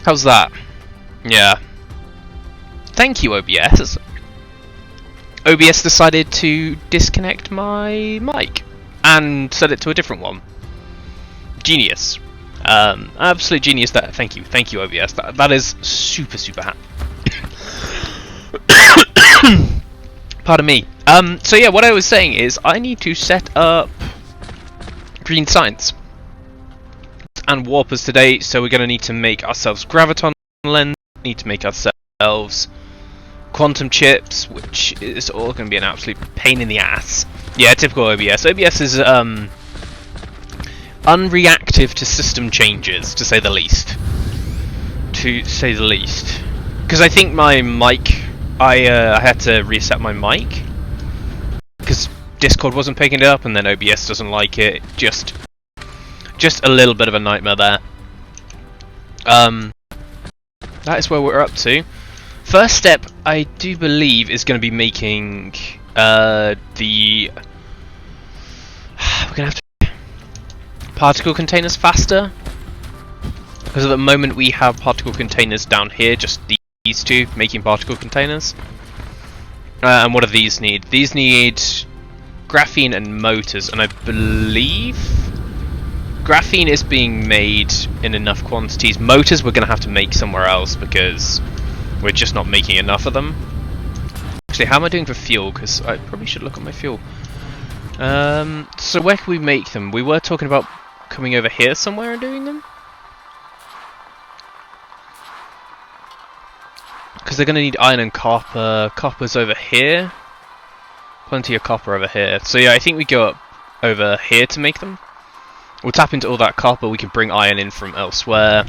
How's that? Yeah. Thank you, OBS. OBS decided to disconnect my mic and set it to a different one. Genius. Absolute genius. Thank you, OBS. That is super happy. Pardon me. So yeah, what I was saying is I need to set up green science and warpers today, so we're going to need to make ourselves graviton lens, need to make ourselves quantum chips, which is all going to be an absolute pain in the ass. Yeah, typical OBS. OBS is unreactive to system changes, to say the least. Because I think my mic, I had to reset my mic because Discord wasn't picking it up, and then OBS doesn't like it. Just a little bit of a nightmare there. That is where we're up to. First step, I do believe, is going to be making we're going to have to particle containers faster, because at the moment we have particle containers down here, just these two making particle containers. And what do these need? These need graphene and motors, and I believe graphene is being made in enough quantities. Motors we're going to have to make somewhere else because we're just not making enough of them. Actually, how am I doing for fuel? Because I probably should look at my fuel. So where can we make them? We were talking about coming over here somewhere and doing them. Because they're going to need iron and copper. Copper's over here. Plenty of copper over here. So yeah, I think we go up over here to make them. We'll tap into all that copper. We can bring iron in from elsewhere.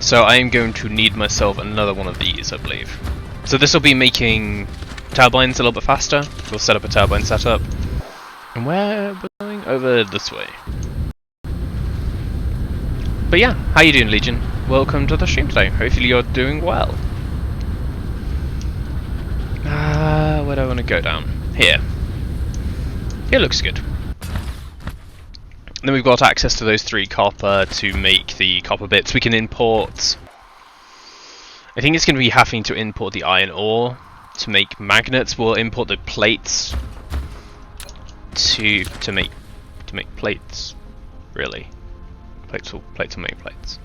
So I am going to need myself another one of these, I believe. So this will be making turbines a little bit faster. We'll set up a turbine setup. And where we're going? Over this way. But yeah, how you doing, Legion? Welcome to the stream today. Hopefully you're doing well. Where do I want to go down? Here. It looks good. Then we've got access to those 3 copper to make the copper bits. We can import... I think it's going to be having to import the iron ore to make magnets. We'll import the plates to make plates. Really, plates will make plates.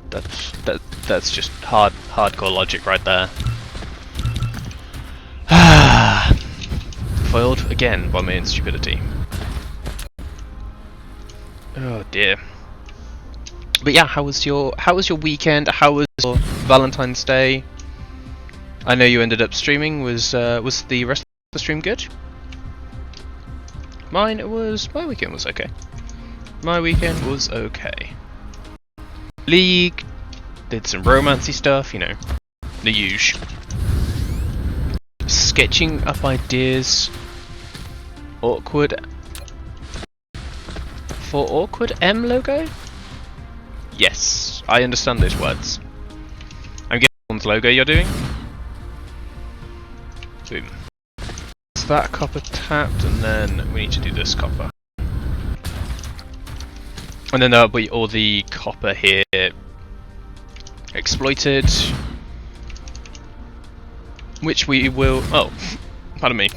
That's just hardcore logic right there. Foiled again by my own stupidity. Oh dear. But yeah, how was your weekend? How was your Valentine's Day? I know you ended up streaming. Was the rest of the stream good? My weekend was okay. My weekend was okay. League, did some romancy stuff, you know, the usual. Sketching up ideas. Awkward M logo? Yes, I understand those words. I'm guessing one's logo you're doing. Boom. So that copper tapped, and then we need to do this copper. And then there'll be all the copper here exploited. Which we will... oh, pardon me.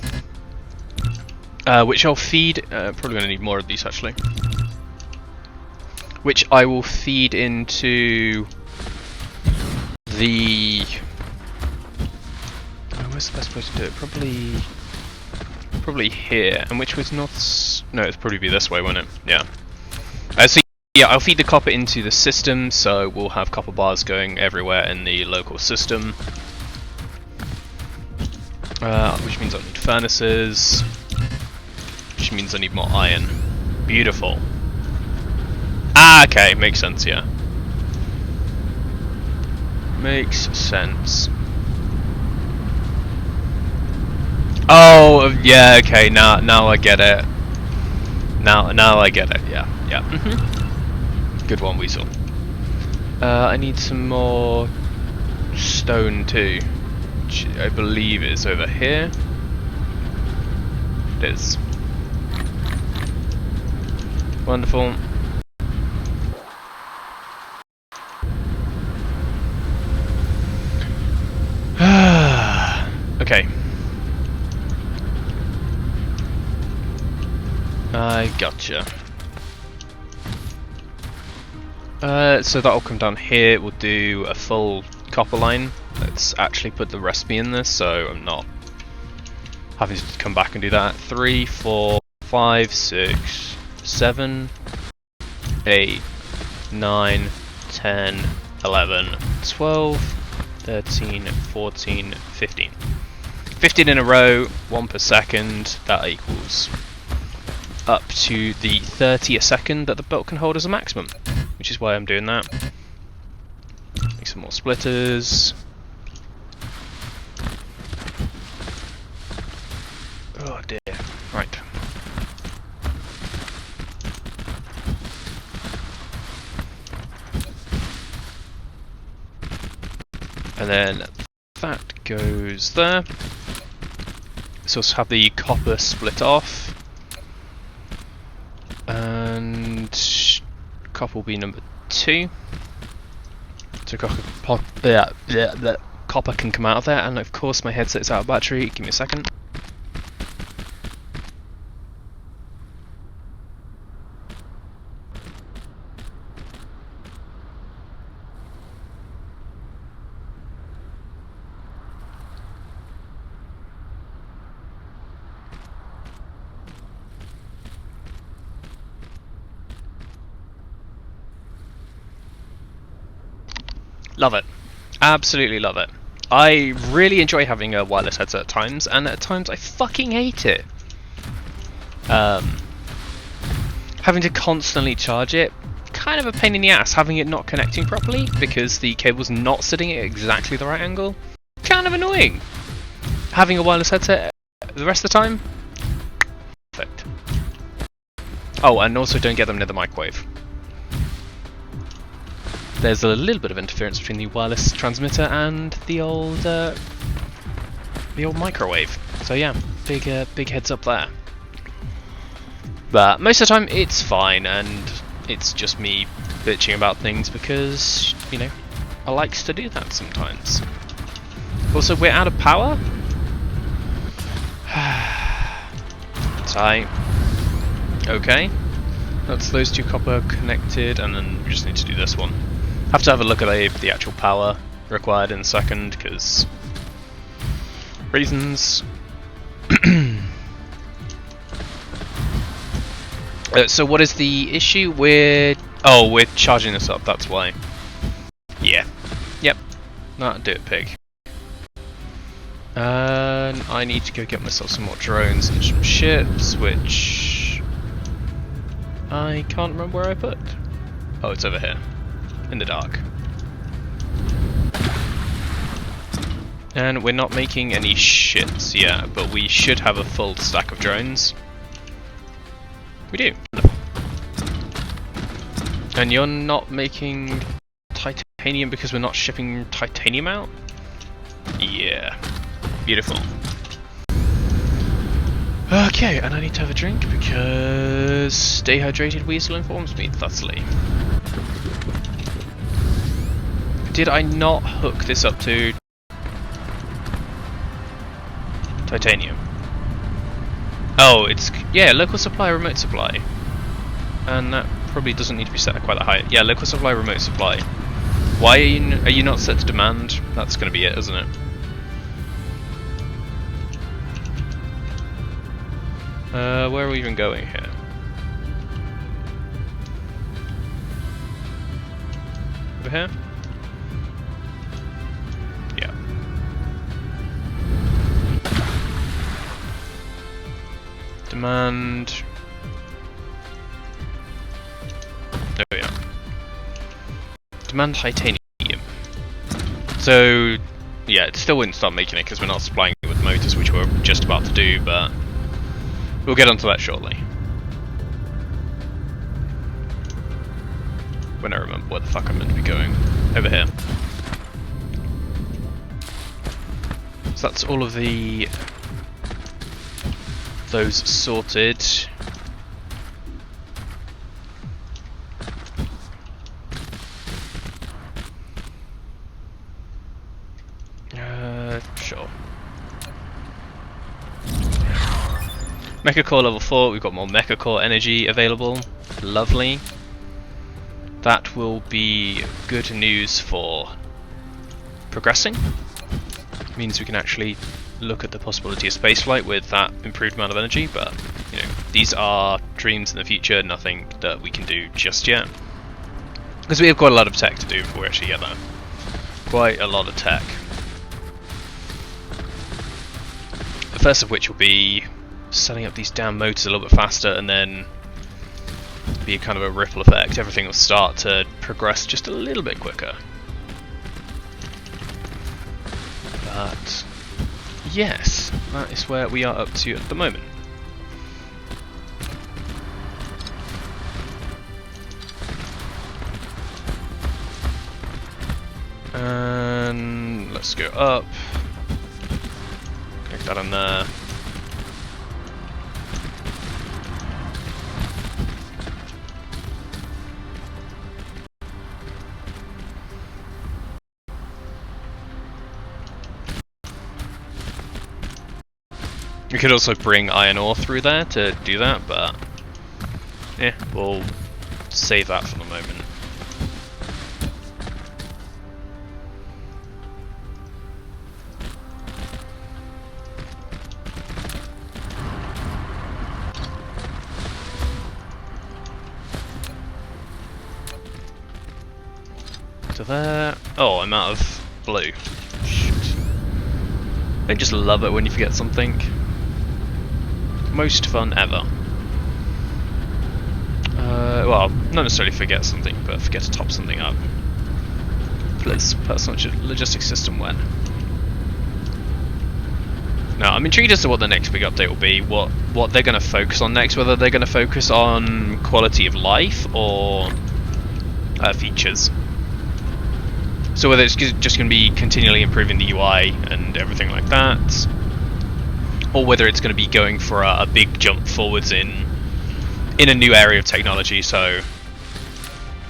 Which I'll feed... probably going to need more of these actually. Which I will feed into the... oh, where's the best place to do it? Probably here. And which was not... no, it'll probably be this way, won't it? Yeah. So yeah, I'll feed the copper into the system, so we'll have copper bars going everywhere in the local system. Which means I'll need furnaces. Which means I need more iron. Beautiful. Ah, okay, makes sense, yeah. Makes sense. Oh, yeah, okay, now I get it. Now I get it, yeah. Good one, Weasel. I need some more stone too, which I believe is over here. It is. Wonderful. I gotcha. So that'll come down here. We'll do a full copper line. Let's actually put the recipe in this, so I'm not having to come back and do that. 3, 4, 5, 6, 7, 8, 9, 10, 11, 12, 13, 14, 15. 15 in a row, 1 per second, that equals up to the 30 a second that the belt can hold as a maximum, which is why I'm doing that. Make some more splitters. Oh dear, right. And then that goes there. So let's have the copper split off. And copper will be number 2. So the copper can come out of there, and of course my headset's out of battery. Give me a second. Love it. Absolutely love it. I really enjoy having a wireless headset at times, and at times I fucking hate it. Having to constantly charge it, kind of a pain in the ass, having it not connecting properly because the cable's not sitting at exactly the right angle. Kind of annoying. Having a wireless headset the rest of the time, perfect. Oh, and also don't get them near the microwave. There's a little bit of interference between the wireless transmitter and the old microwave. So yeah, big heads up there. But most of the time it's fine, and it's just me bitching about things because, you know, I likes to do that sometimes. Also, we're out of power. Tight. Okay, that's those 2 copper connected, and then we just need to do this one. Have to have a look at the actual power required in a second, because reasons. So what is the issue? We're charging this up, that's why. Yeah. Yep. That'll do it, pig. And I need to go get myself some more drones and some ships, which I can't remember where I put. Oh, it's over here. In the dark. And we're not making any ships yet, but we should have a full stack of drones. We do. And you're not making titanium because we're not shipping titanium out? Yeah. Beautiful. Okay, and I need to have a drink because Stay Hydrated Weasel informs me thusly. Did I not hook this up to titanium? Oh, it's, yeah, local supply, remote supply. And that probably doesn't need to be set at quite that high. Yeah, local supply, remote supply. Why are you not set to demand? That's going to be it, isn't it? Where are we even going here? Over here? Yeah. Demand. There we are. Demand titanium. So, yeah, it still wouldn't start making it because we're not supplying it with motors, which we're just about to do, but we'll get onto that shortly. When I remember where the fuck I'm meant to be going. Over here. So that's all of those sorted. Sure. Mecha Core level 4, we've got more Mecha Core energy available. Lovely. That will be good news for progressing. Means we can actually look at the possibility of spaceflight with that improved amount of energy, but you know, these are dreams in the future, nothing that we can do just yet. Because we have quite a lot of tech to do before we actually get there. Quite a lot of tech. The first of which will be setting up these damn motors a little bit faster, and then be a kind of a ripple effect. Everything will start to progress just a little bit quicker. But yes, that is where we are up to at the moment. And let's go up. Click that on there. We could also bring iron ore through there to do that, but yeah, we'll save that for the moment. To there. Oh, I'm out of blue. Shoot. I just love it when you forget something. Most fun ever. Well, not necessarily forget something, but forget to top something up. Please, personal logistics system when. Now, I'm intrigued as to what the next big update will be, what they're going to focus on next, whether they're going to focus on quality of life or features. So whether it's just going to be continually improving the UI and everything like that, or whether it's going to be going for a big jump forwards in a new area of technology. So,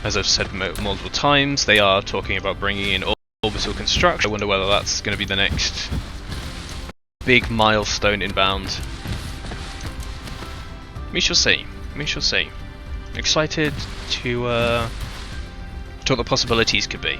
as I've said multiple times, they are talking about bringing in orbital construction. I wonder whether that's going to be the next big milestone inbound. We shall see. We shall see. Excited to what the possibilities could be.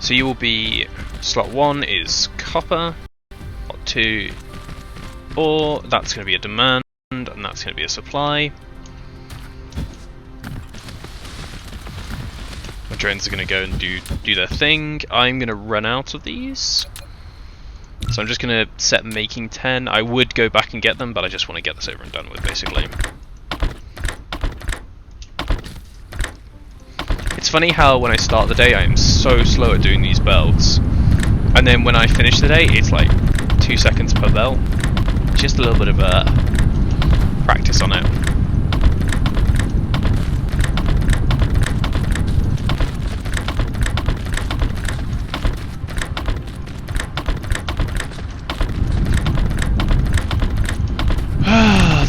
So you will be, slot 1 is copper, slot 2 ore, that's going to be a demand, and that's going to be a supply. My drones are going to go and do their thing. I'm going to run out of these. So I'm just going to set making 10. I would go back and get them, but I just want to get this over and done with, basically. It's funny how when I start the day I'm so slow at doing these builds, and then when I finish the day it's like 2 seconds per bell. Just a little bit of practice on it.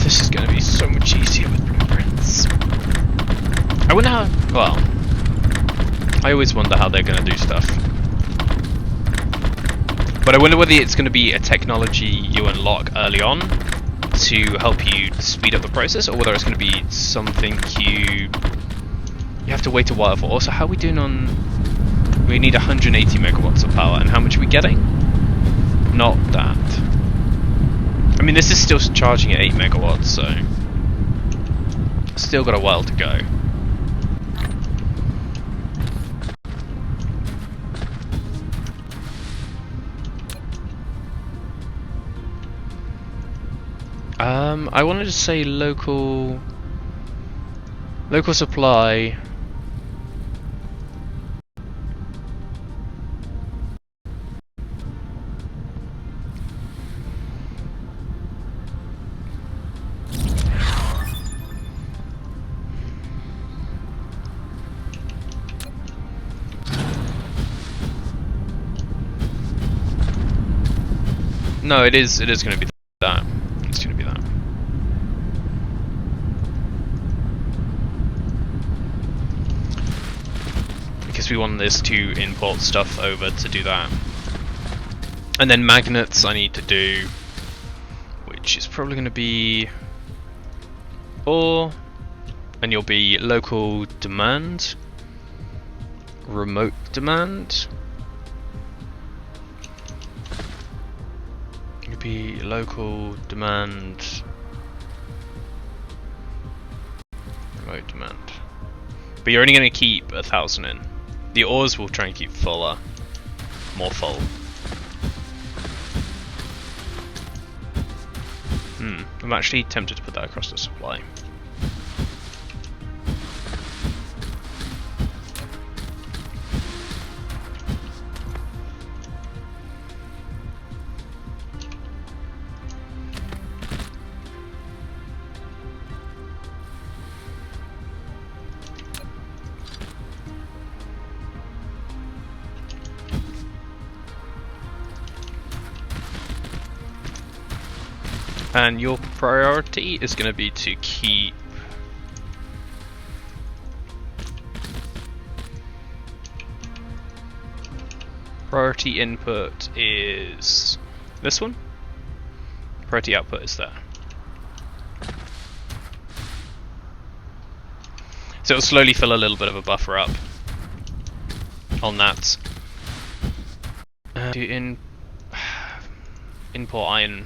This is going to be so much easier with blueprints. I wonder how, well, I always wonder how they're going to do stuff. But I wonder whether it's going to be a technology you unlock early on to help you speed up the process, or whether it's going to be something you have to wait a while for. Also, how are we doing on... We need 180 megawatts of power, and how much are we getting? Not that. I mean, this is still charging at 8 megawatts, so... Still got a while to go. I wanted to say local supply. No, it is going to be that. It's going to be that. because we want this to import stuff over to do that. And then magnets I need to do, which is probably going to be ore, and you'll be local demand, remote demand. You'll be local demand, remote demand. But you're only going to keep 1,000 in. The ores will try and keep fuller, more full. I'm actually tempted to put that across the supply. And your priority is going to be to keep priority input is this one, priority output is there. So it'll slowly fill a little bit of a buffer up on that. Import iron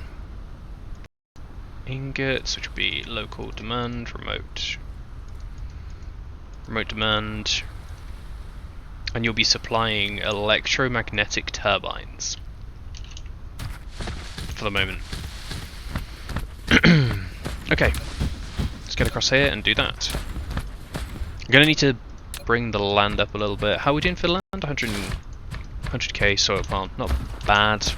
ingots, which will be local demand, remote demand, and you'll be supplying electromagnetic turbines for the moment. Okay, let's get across here and do that. I'm gonna need to bring the land up a little bit. How are we doing for land? 100k soil plant, not bad.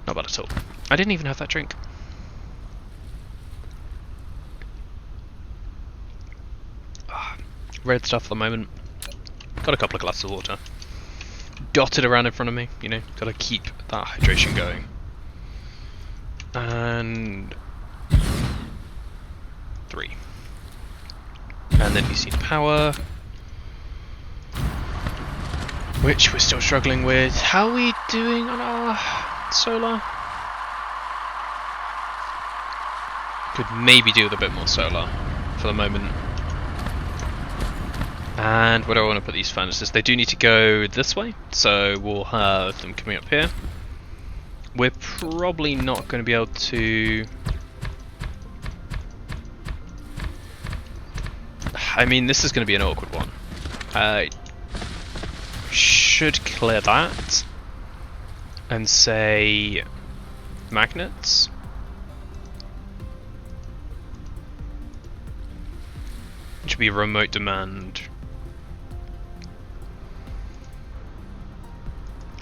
Not bad at all. I didn't even have that drink. Red stuff at the moment. Got a couple of glasses of water dotted around in front of me, you know, gotta keep that hydration going. And 3. And then DC power, which we're still struggling with. How are we doing on our solar? Could maybe do with a bit more solar for the moment. And where do I want to put these furnaces? They do need to go this way, so we'll have them coming up here. We're probably not going to be able to... I mean, this is going to be an awkward one. Should clear that and say magnets. It should be remote demand.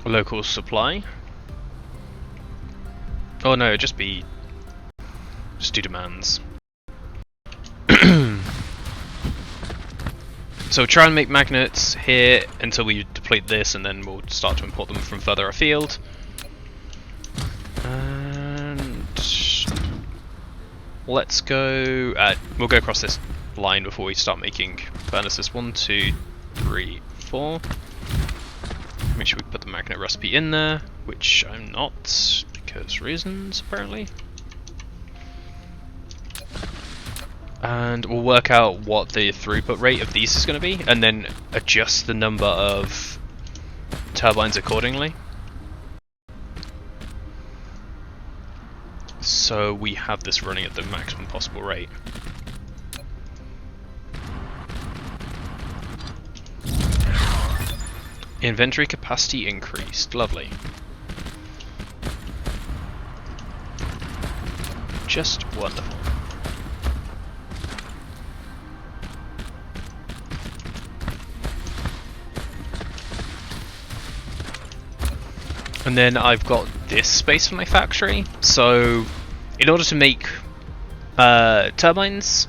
Local supply. Oh no, just do demands. So try and make magnets here until we deplete this, and then we'll start to import them from further afield. And let's go. We'll go across this line before we start making furnaces. 1, 2, 3, 4. Make sure we put the magnet recipe in there, which I'm not, because reasons apparently. And we'll work out what the throughput rate of these is going to be, and then adjust the number of turbines accordingly. So we have this running at the maximum possible rate. Inventory capacity increased. Lovely. Just wonderful. And then I've got this space for my factory. So in order to make turbines,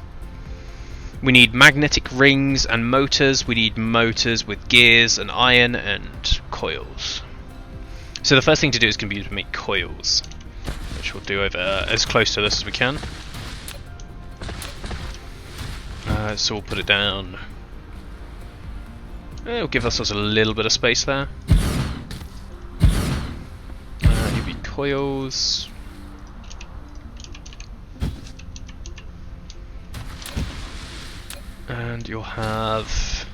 we need magnetic rings and motors. We need motors with gears and iron and coils. So the first thing to do is going to be to make coils, which we'll do over as close to this as we can. So we'll put it down It'll give us a little bit of space there. UV coils. And you'll have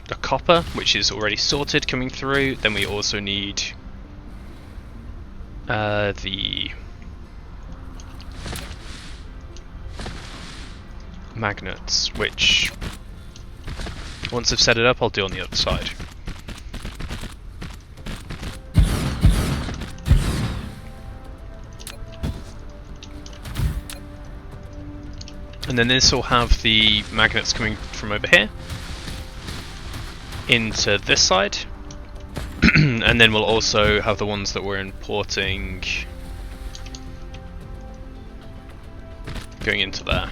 the copper, which is already sorted, coming through. Then we also need the magnets, which once I've set it up, I'll do on the other side. And then this will have the magnets coming from over here into this side. And then we'll also have the ones that we're importing going into there.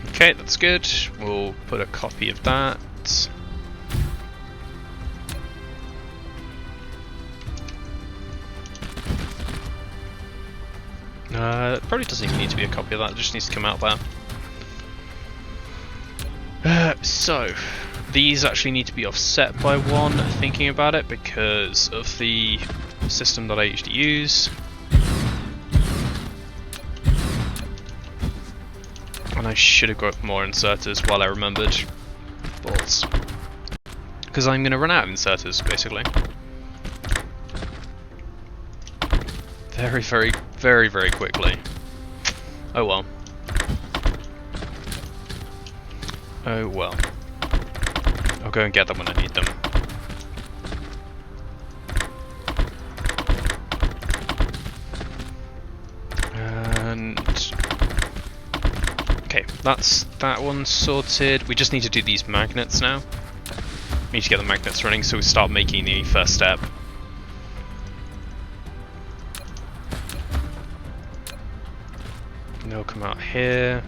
Okay, that's good. We'll put a copy of that. It probably doesn't even need to be a copy of that, it just needs to come out there. So, these actually need to be offset by 1, thinking about it, because of the system that I usually use. And I should have got more inserters while I remembered. Balls. Because I'm going to run out of inserters, basically. Very, very, very, very quickly. Oh well. Oh well. I'll go and get them when I need them. And okay, that's that one sorted. We just need to do these magnets now. We need to get the magnets running so we start making the first step. And they'll come out here.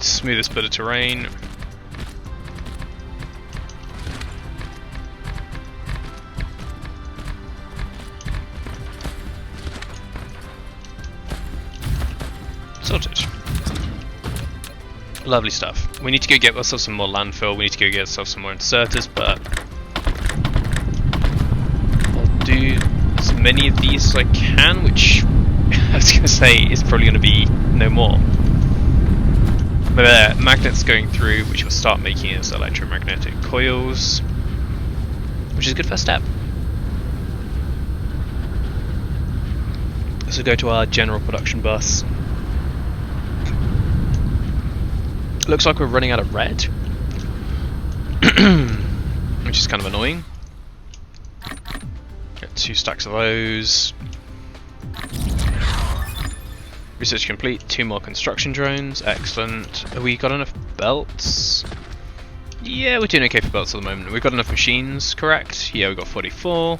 Smoothest bit of terrain. Sorted. Lovely stuff. We need to go get ourselves some more landfill, we need to go get ourselves some more inserters, but I'll do as many of these as I can, which I was going to say is probably going to be no more. But magnets going through, which will start making us electromagnetic coils, which is a good first step. So go to our general production bus. Looks like we're running out of red, which is kind of annoying. Get 2 stacks of those. Research complete, 2 more construction drones, excellent. Have we got enough belts? Yeah, we're doing okay for belts at the moment. We've got enough machines, correct? Yeah, we've got 44.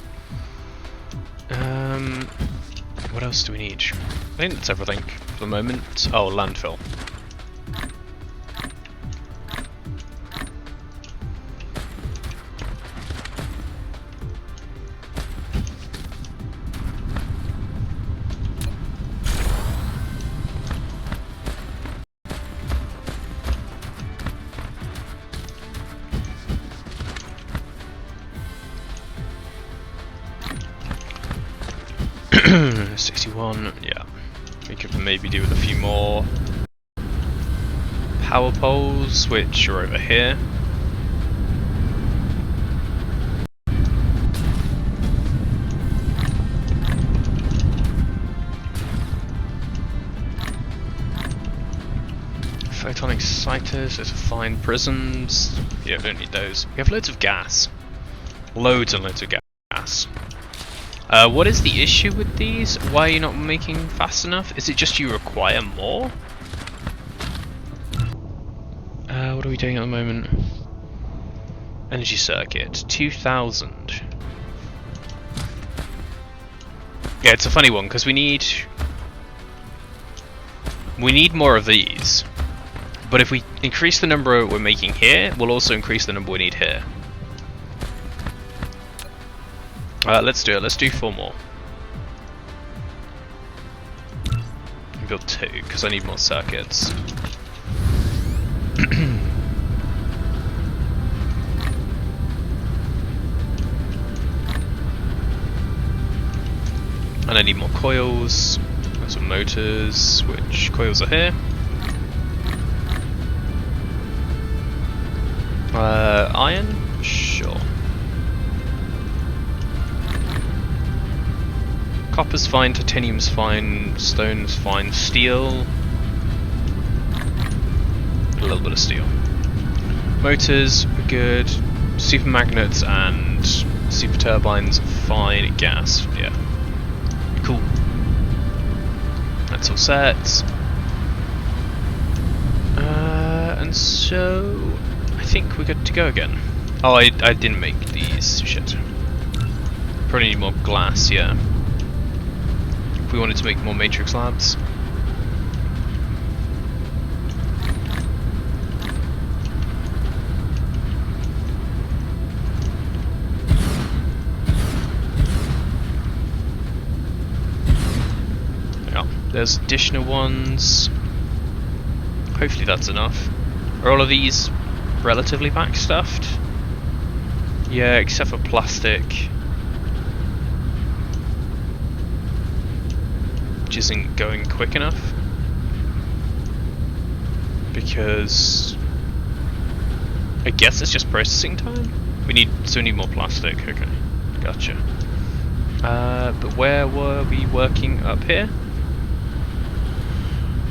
What else do we need? I think that's everything for the moment. Oh, landfill. Yeah, we could maybe do with a few more power poles, which are over here. Photonic exciters, those are fine. Prisms, yeah, we don't need those. We have loads of gas. Loads and loads of gas. What is the issue with these? Why are you not making fast enough? Is it just you require more? What are we doing at the moment? Energy circuit, 2000. Yeah, it's a funny one because we need more of these. But if we increase the number we're making here, we'll also increase the number we need here. Let's do it. Let's do 4 more. I've got 2 because I need more circuits. And I need more coils. And some motors, which coils are here. Iron? Sure. Copper's fine, titanium's fine, stone's fine, steel. A little bit of steel. Motors are good. Super magnets and super turbines are fine. Gas, yeah. Cool. That's all set. And so I think we're good to go again. Oh, I didn't make these. Shit. Probably need more glass, yeah. If we wanted to make more matrix labs. Yeah, there's additional ones. Hopefully that's enough. Are all of these relatively backstuffed? Yeah, except for plastic. Which isn't going quick enough. Because I guess it's just processing time? We need more plastic, okay. Gotcha. But where were we working? Up here?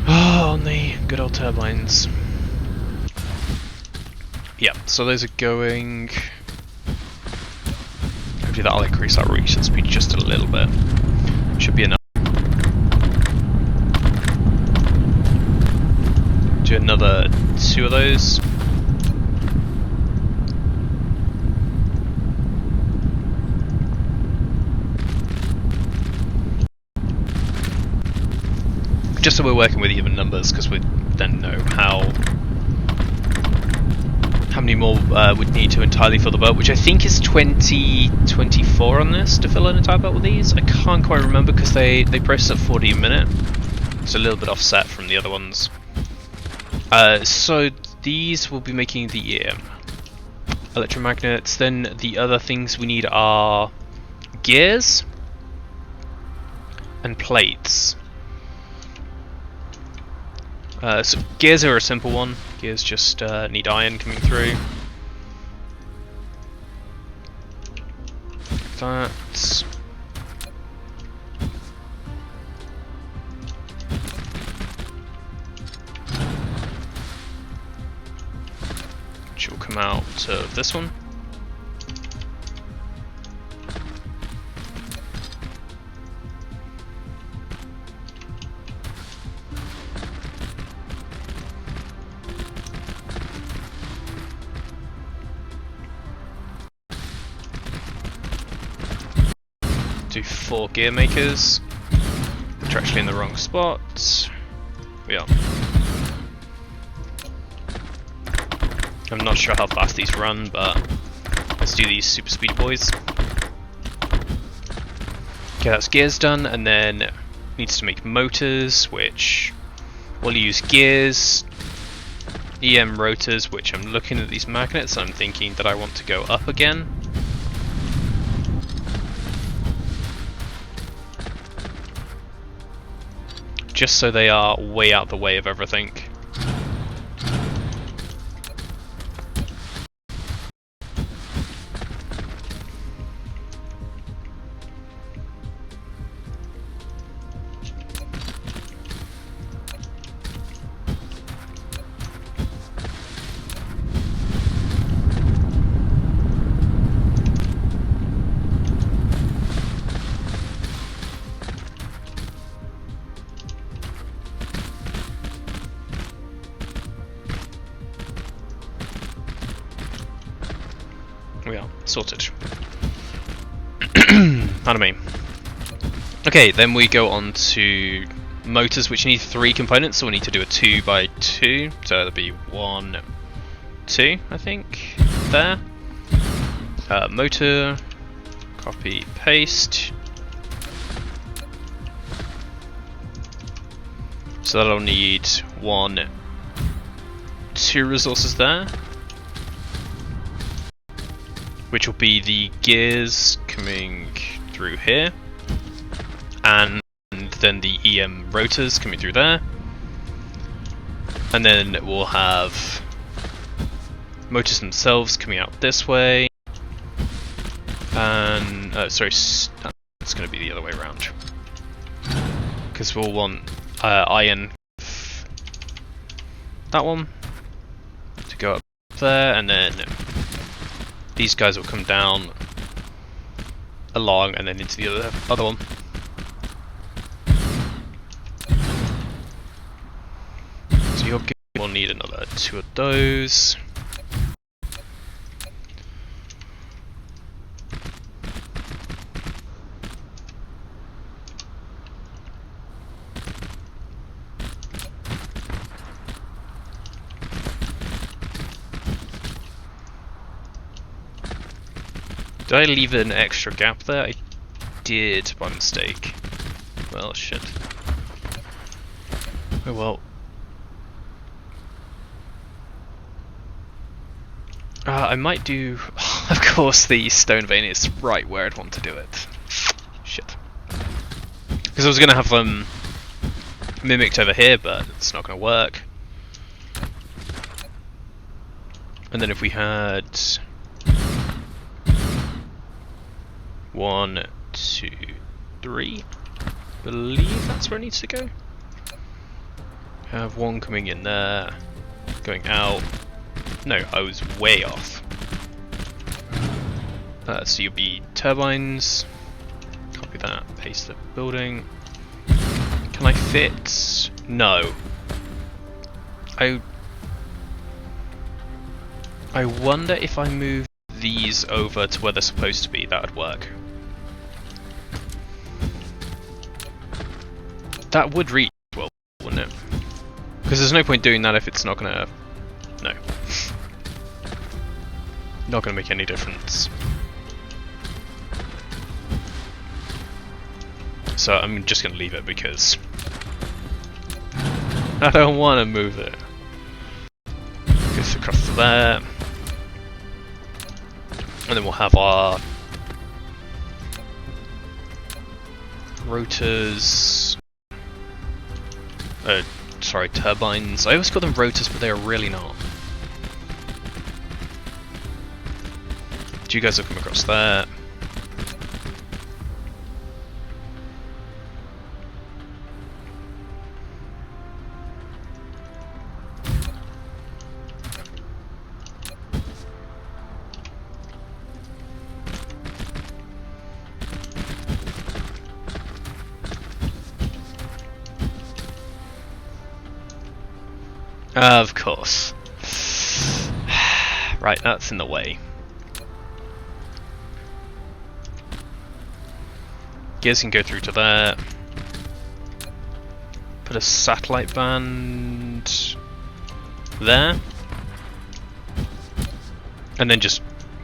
Oh, on the good old turbines. Yeah, so those are going. Hopefully that'll increase our reach and speed just a little bit. Should be enough. Do another 2 of those. Just so we're working with even numbers, because we then know how many more we'd need to entirely fill the belt, which I think is 24 on this to fill an entire belt with these. I can't quite remember because they process at 40 a minute. It's a little bit offset from the other ones. So these will be making the electromagnets. Then the other things we need are gears and plates. So gears are a simple one. Gears just need iron coming through. That. Which will come out of this one. Do 4 gear makers, which are actually in the wrong spot. We are. I'm not sure how fast these run, but let's do these super speedy boys. Okay, that's gears done, and then needs to make motors, which we'll use gears, EM rotors, which I'm looking at these magnets and I'm thinking that I want to go up again. Just so they are way out the way of everything. sorted. Pardon me. Okay, then we go on to motors, which need 3 components, so we need to do a 2 by 2. So that'll be 1, 2, I think. There. Motor. Copy, paste. So that'll need 1, 2 resources there, which will be the gears coming through here, and then the EM rotors coming through there, and then we'll have motors themselves coming out this way, and sorry, it's going to be the other way around, because we'll want iron, that one, to go up there, and then these guys will come down along and then into the other one. So you'll will need another 2 of those. Did I leave an extra gap there? I did by mistake. Well, shit. Oh well. I might do... of course the stone vein is right where I'd want to do it. Shit. Because I was going to have them mimicked over here, but it's not going to work. And then if we had... 1, 2, 3. Believe that's where it needs to go. Have 1 coming in there, going out. No, I was way off. So you'll be turbines. Copy that. Paste the building. Can I fit? No. I wonder if I move these over to where they're supposed to be, that would work. That would reach well, wouldn't it? Because there's no point doing that if it's not gonna... no. Not gonna make any difference. So I'm just gonna leave it because I don't want to move it. Goes across to there. And then we'll have our rotors, sorry, turbines. I always call them rotors, but they are really not. You guys will come across there. Of course. Right, that's in the way. Gears can go through to there. Put a satellite band there. And then just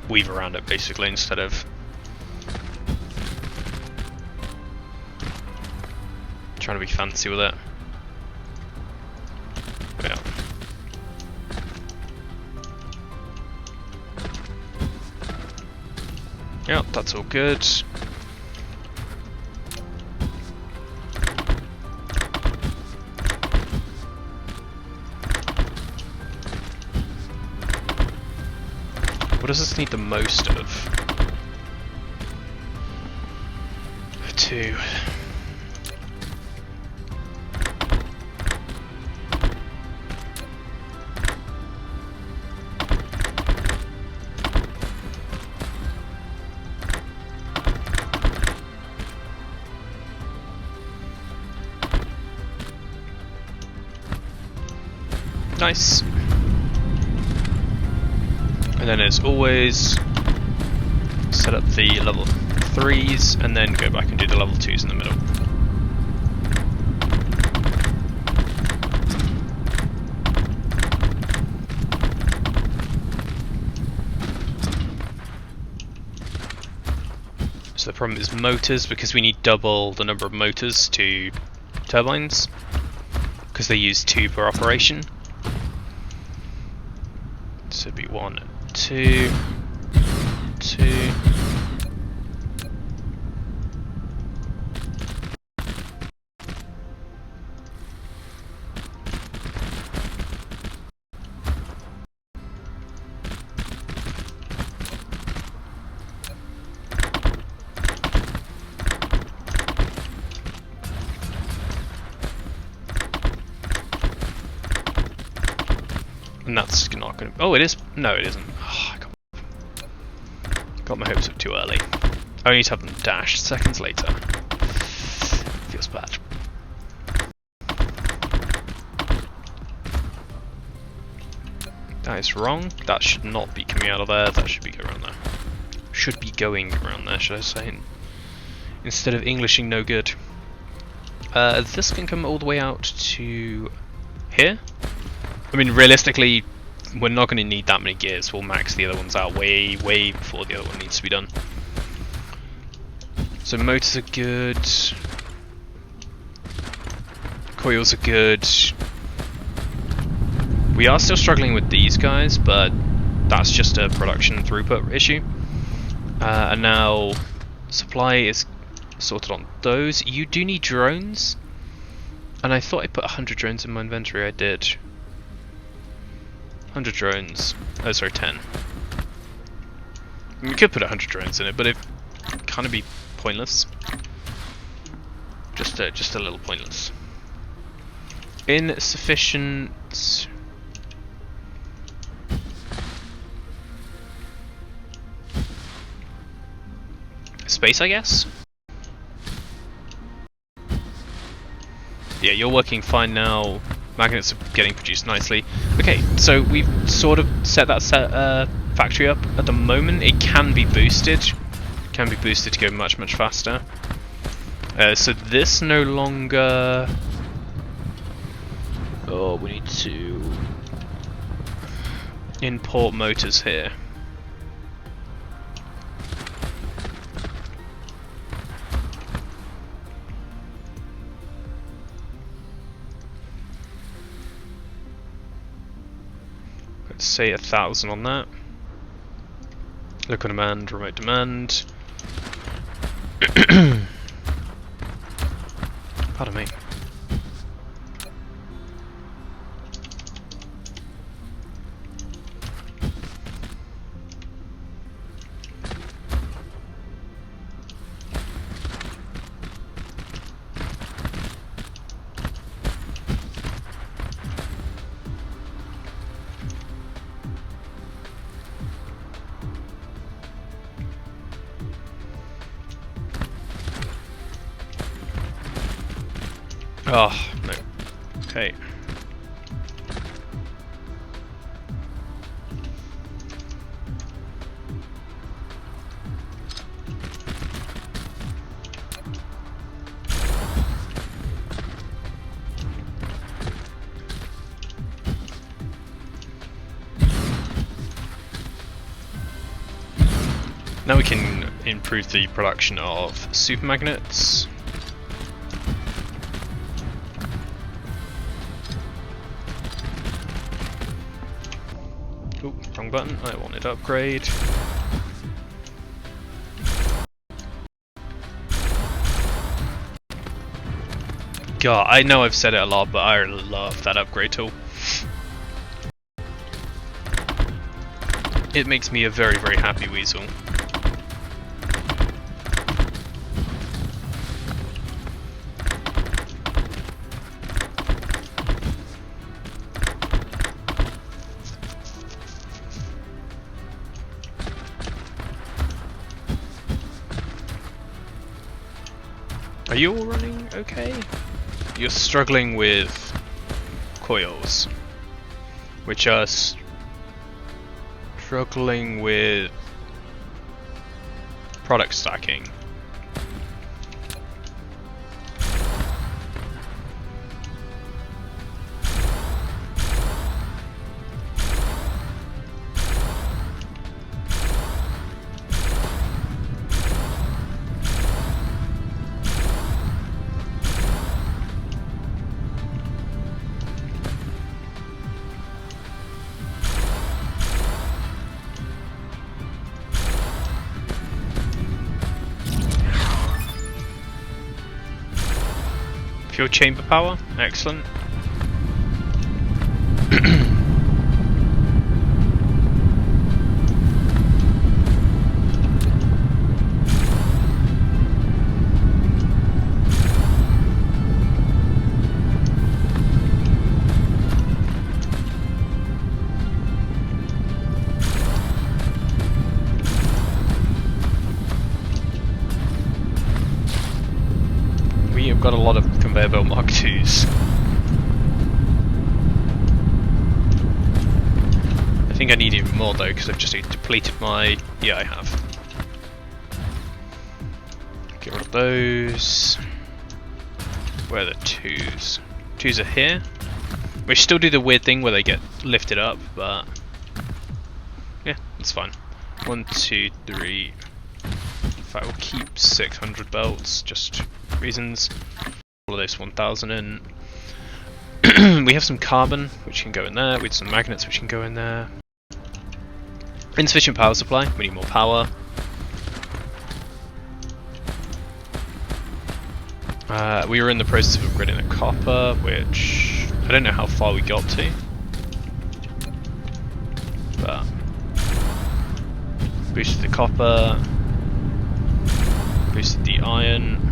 weave around it basically instead of trying to be fancy with it. Yeah. Yep, that's all good. What does this need the most of? 2. Nice. And then as always, set up the level 3s, and then go back and do the level 2s in the middle. So the problem is motors, because we need double the number of motors to turbines, because they use 2 per operation. So it'd be 1, 2, 2. And that's not going to... Oh, it is? No, it isn't. Oh, I got my hopes up too early. I need to have them dashed seconds later. Feels bad. That is wrong. That should not be coming out of there. That should be going around there. Should be going around there, should I say. Instead of Englishing no good. This can come all the way out to here. I mean, realistically, we're not going to need that many gears. We'll max the other ones out way, way before the other one needs to be done. So motors are good. Coils are good. We are still struggling with these guys, but that's just a production throughput issue. And now supply is sorted on those. You do need drones. And I thought I put 100 drones in my inventory. I did. 100 drones. Oh, sorry, 10. We could put 100 drones in it, but it kind of be pointless. Just a little pointless. Insufficient space, I guess. Yeah, you're working fine now. Magnets are getting produced nicely. Okay, so we've sort of set that factory up. At the moment, it can be boosted. It can be boosted to go much, much faster. So this no longer... Oh, we need to import motors here. Let's say 1,000 on that. Local demand, remote demand. Pardon me. Oh, no. Okay. Now we can improve the production of super magnets. Oh, wrong button. I wanted to upgrade. God, I know I've said it a lot, but I love that upgrade tool. It makes me a very, very happy weasel. Are you all running okay? You're struggling with coils, which are struggling with product stacking. Fuel chamber power, excellent. We have got a lot of conveyor belt Mark IIs. I think I need even more though, because I've just depleted my... yeah, I have. Get rid of those. Where are the 2s? 2s are here. We still do the weird thing where they get lifted up, but... yeah, it's fine. 1, 2, 3... in fact, we'll keep 600 belts, just reasons. All of this 1000 in. We have some carbon, which can go in there. We have some magnets, which can go in there. Insufficient power supply. We need more power. We were in the process of upgrading the copper, which I don't know how far we got to. But boosted the copper. Boosted the iron.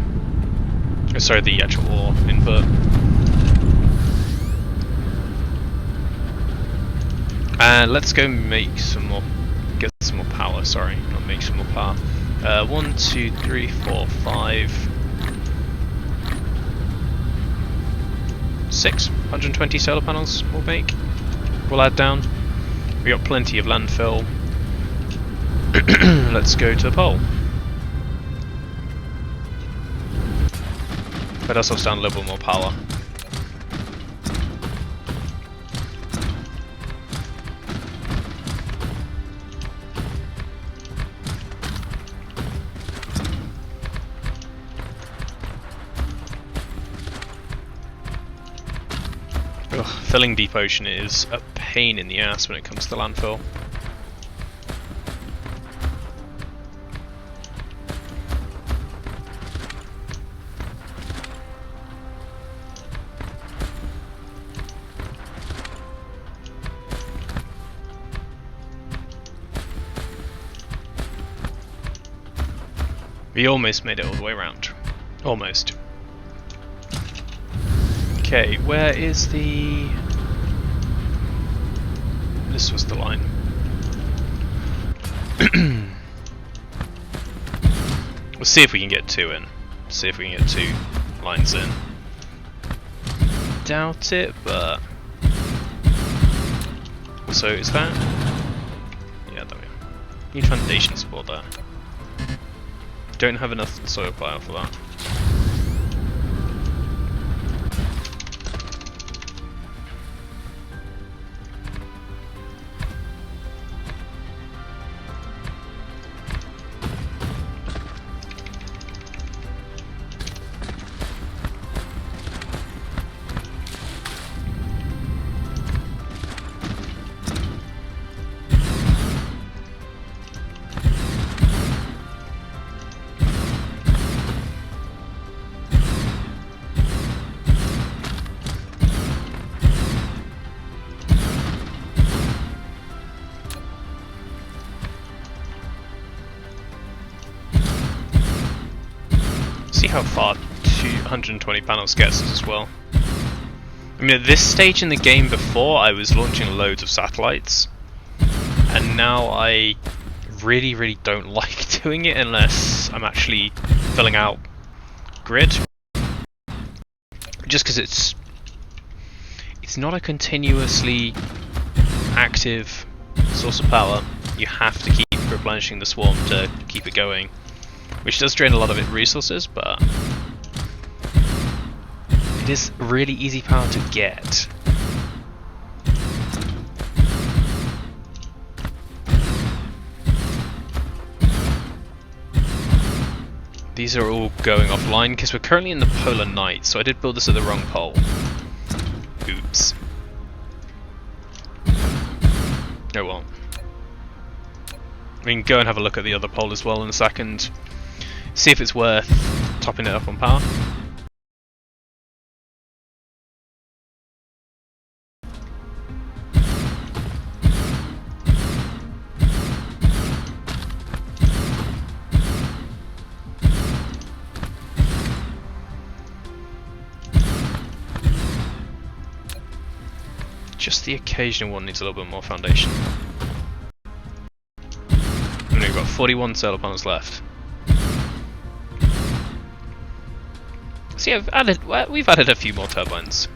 Oh, sorry, the actual ore input. And let's go make some more, get some more power, sorry, not make some more power. 1, 2, 3, 4, 5, 6, 120 solar panels we'll make. We'll add down. We got plenty of landfill. Let's go to the pole. Put ourselves down a little bit more power. Ugh, filling deep ocean is a pain in the ass when it comes to landfill. We almost made it all the way around. Almost. Okay, where is the... this was the line. We'll see if we can get 2 in. See if we can get 2 lines in. Doubt it, but... so is that... yeah, there we go. Need foundation support there. Don't have enough soil pile for that. See how far 220 panels gets us as well. I mean, at this stage in the game before, I was launching loads of satellites, and now I really don't like doing it unless I'm actually filling out grid. Just because it's not a continuously active source of power. You have to keep replenishing the swarm to keep it going. which does drain a lot of its resources, but it is really easy power to get. These are all going offline because we're currently in the polar night, so I did build this at the wrong pole. Oops. Oh well. We can go and have a look at the other pole as well in a second. See if it's worth topping it up on power. Just the occasional one needs a little bit more foundation. And we've got 41 solar panels left. So yeah, we've added a few more turbines.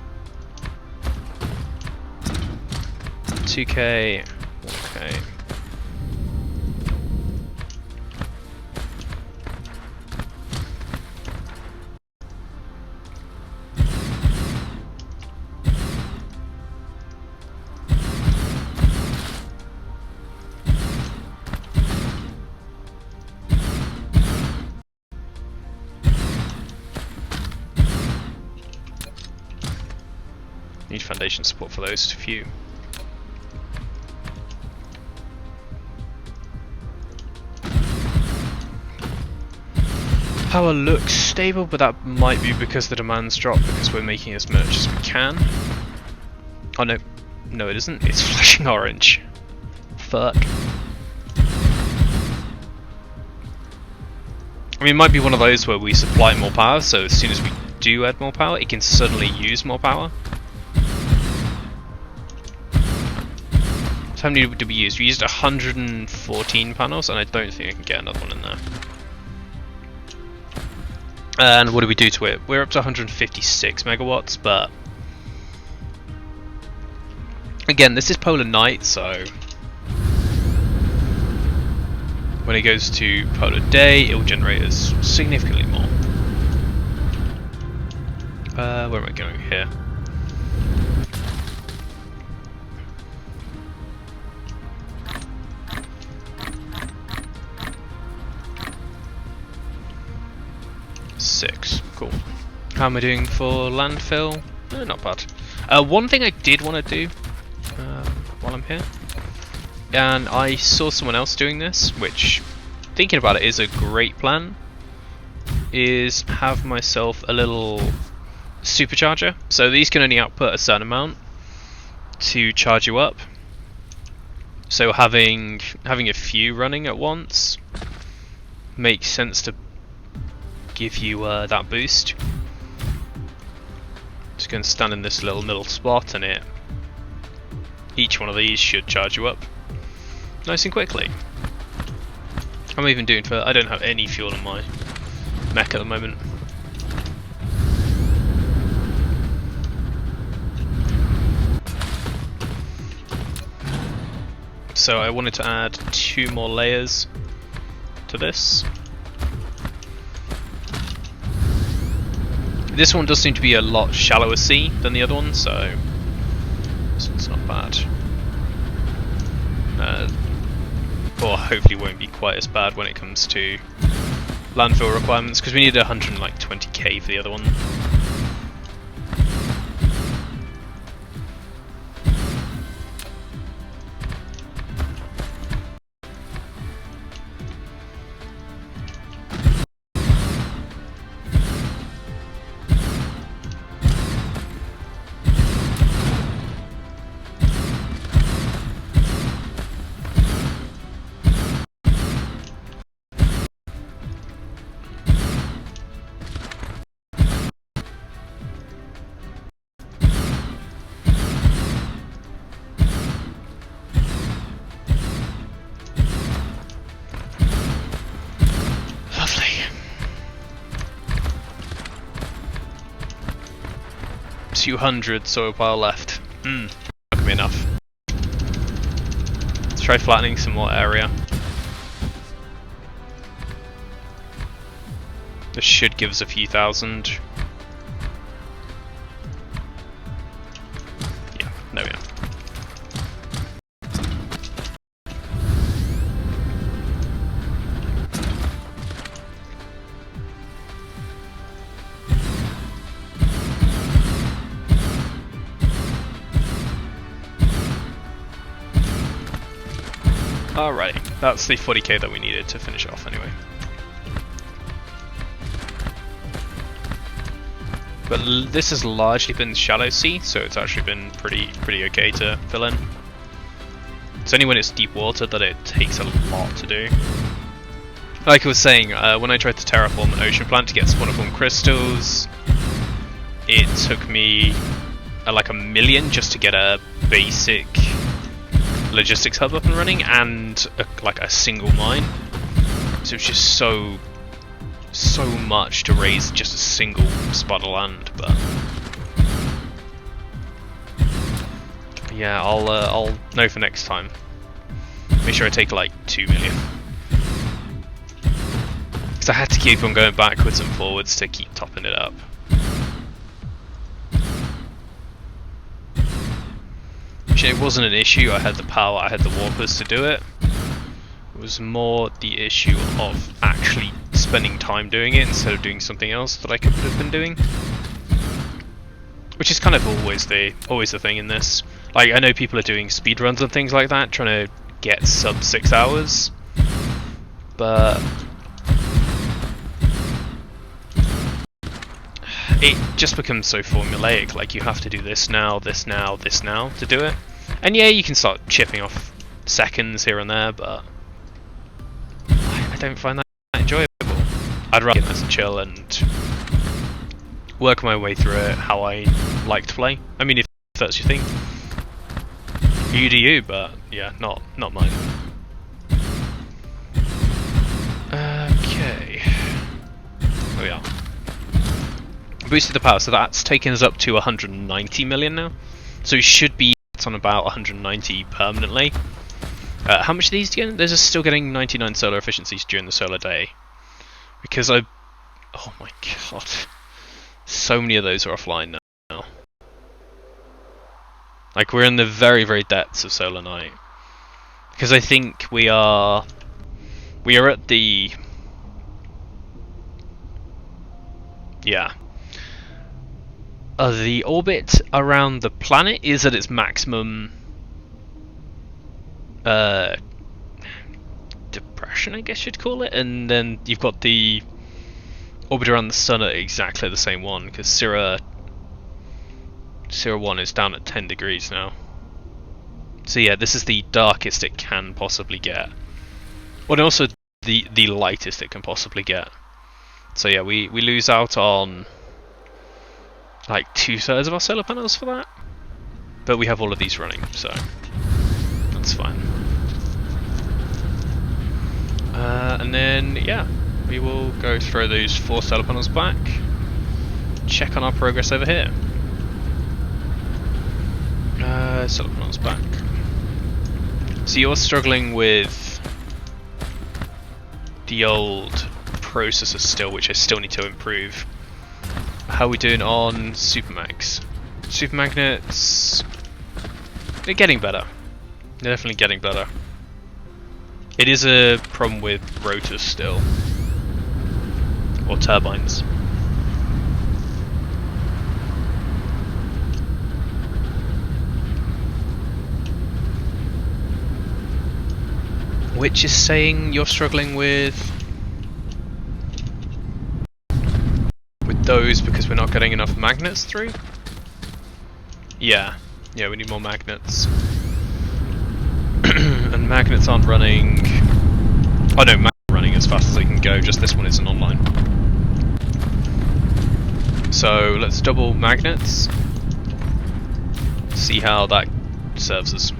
2K, 1K. Need foundation support for those few. Power looks stable, but that might be because the demand's dropped because we're making as much as we can. Oh no, no it isn't, it's flashing orange. Fuck. I mean, it might be one of those where we supply more power, so as soon as we do add more power, it can suddenly use more power. So how many did we use? We used 114 panels, and I don't think I can get another one in there. And what do we do to it? We're up to 156 megawatts, but again, this is polar night, so when it goes to polar day, it will generate us significantly more. Where am I going here? Six, cool. How am I doing for landfill? Not bad. One thing I did want to do while I'm here, and I saw someone else doing this, which, thinking about it, is a great plan, is have myself a little supercharger. So these can only output a certain amount to charge you up. So having a few running at once makes sense to give you that boost. Just going to stand in this little middle spot, and each one of these should charge you up nice and quickly. I'm even doing for, I don't have any fuel in my mech at the moment. So I wanted to add 2 more layers to this. This one does seem to be a lot shallower sea than the other one, so this one's not bad. Or hopefully won't be quite as bad when it comes to landfill requirements, because we need 120k for the other one. Lovely. 200 soil pile left. Not gonna be enough. Let's try flattening some more area. This should give us a few thousand. Yeah, there we are. Alrighty, that's the 40k that we needed to finish off anyway. But this has largely been shallow sea, so it's actually been pretty okay to fill in. It's only when it's deep water that it takes a lot to do. Like I was saying, when I tried to terraform an ocean planet to get spawniform crystals, it took me like 1 million just to get a basic logistics hub up and running, and like a single mine. So it's just so much to raise just a single spot of land. But yeah, I'll know for next time. Make sure I take like 2 million, because I had to keep on going backwards and forwards to keep topping it up. It wasn't an issue, I had the power, I had the warpers to do it. It was more the issue of actually spending time doing it instead of doing something else that I could have been doing. Which is kind of always the thing in this. Like, I know people are doing speedruns and things like that, trying to get sub 6 hours. But it just becomes so formulaic, like you have to do this now, this now, this now to do it. And yeah, you can start chipping off seconds here and there, but I don't find that enjoyable. I'd rather get nice and chill and work my way through it how I like to play. I mean, if that's your thing, you do you, but yeah, not mine. Okay. There we are. Boosted the power, so that's taken us up to 190 million now. So we should be on about 190 permanently. How much are these again? Those are still getting 99 solar efficiencies during the solar day. Because oh my god, so many of those are offline now. Like, we're in the very depths of solar night. Because I think we are at the, yeah. The orbit around the planet is at its maximum depression, I guess you'd call it, and then you've got the orbit around the sun at exactly the same one, because Syrah 1 is down at 10 degrees now. So yeah, this is the darkest it can possibly get. Well, and also the lightest it can possibly get. So yeah, we lose out on like 2/3 of our solar panels for that, but we have all of these running, so that's fine. And then yeah, we will go throw those 4 solar panels back, check on our progress over here. Solar panels back. So you're struggling with the old processor still, which I still need to improve. How are we doing on supermags? Supermagnets, they're getting better. They're definitely getting better. It is a problem with rotors still, or turbines. Which is saying you're struggling with those because we're not getting enough magnets through? Yeah, we need more magnets. And magnets aren't running. Oh no, magnets are running as fast as they can go, just this one isn't online. So let's double magnets, see how that serves us.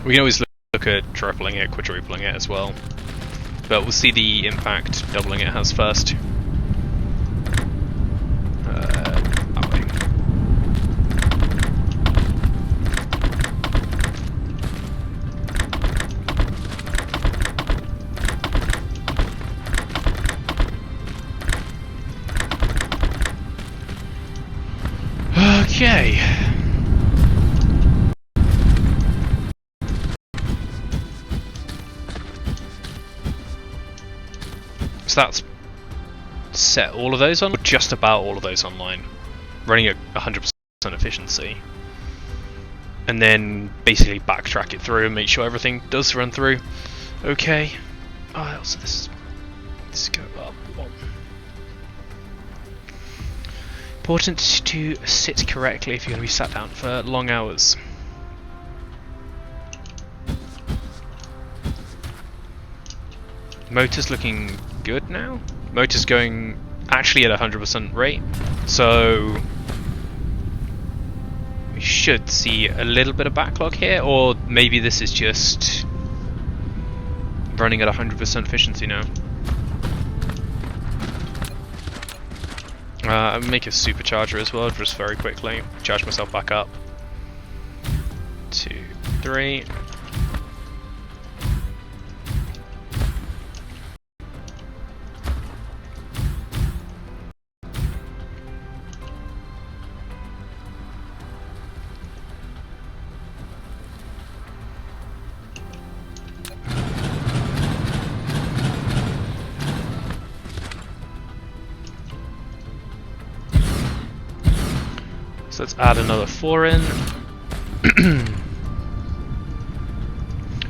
We can always look at tripling it, quadrupling it as well. But we'll see the impact doubling it has first. That way. Okay. So that's set all of those on, or just about all of those online, running at 100% efficiency. And then basically backtrack it through and make sure everything does run through. Okay. Oh, so let's go up one. Important to sit correctly if you're going to be sat down for long hours. Motor's looking good now. Motor's going actually at 100% rate, so we should see a little bit of backlog here, or maybe this is just running at 100% efficiency now. I'll make a supercharger as well, just very quickly. Charge myself back up. 2, 3. So let's add another 4 in.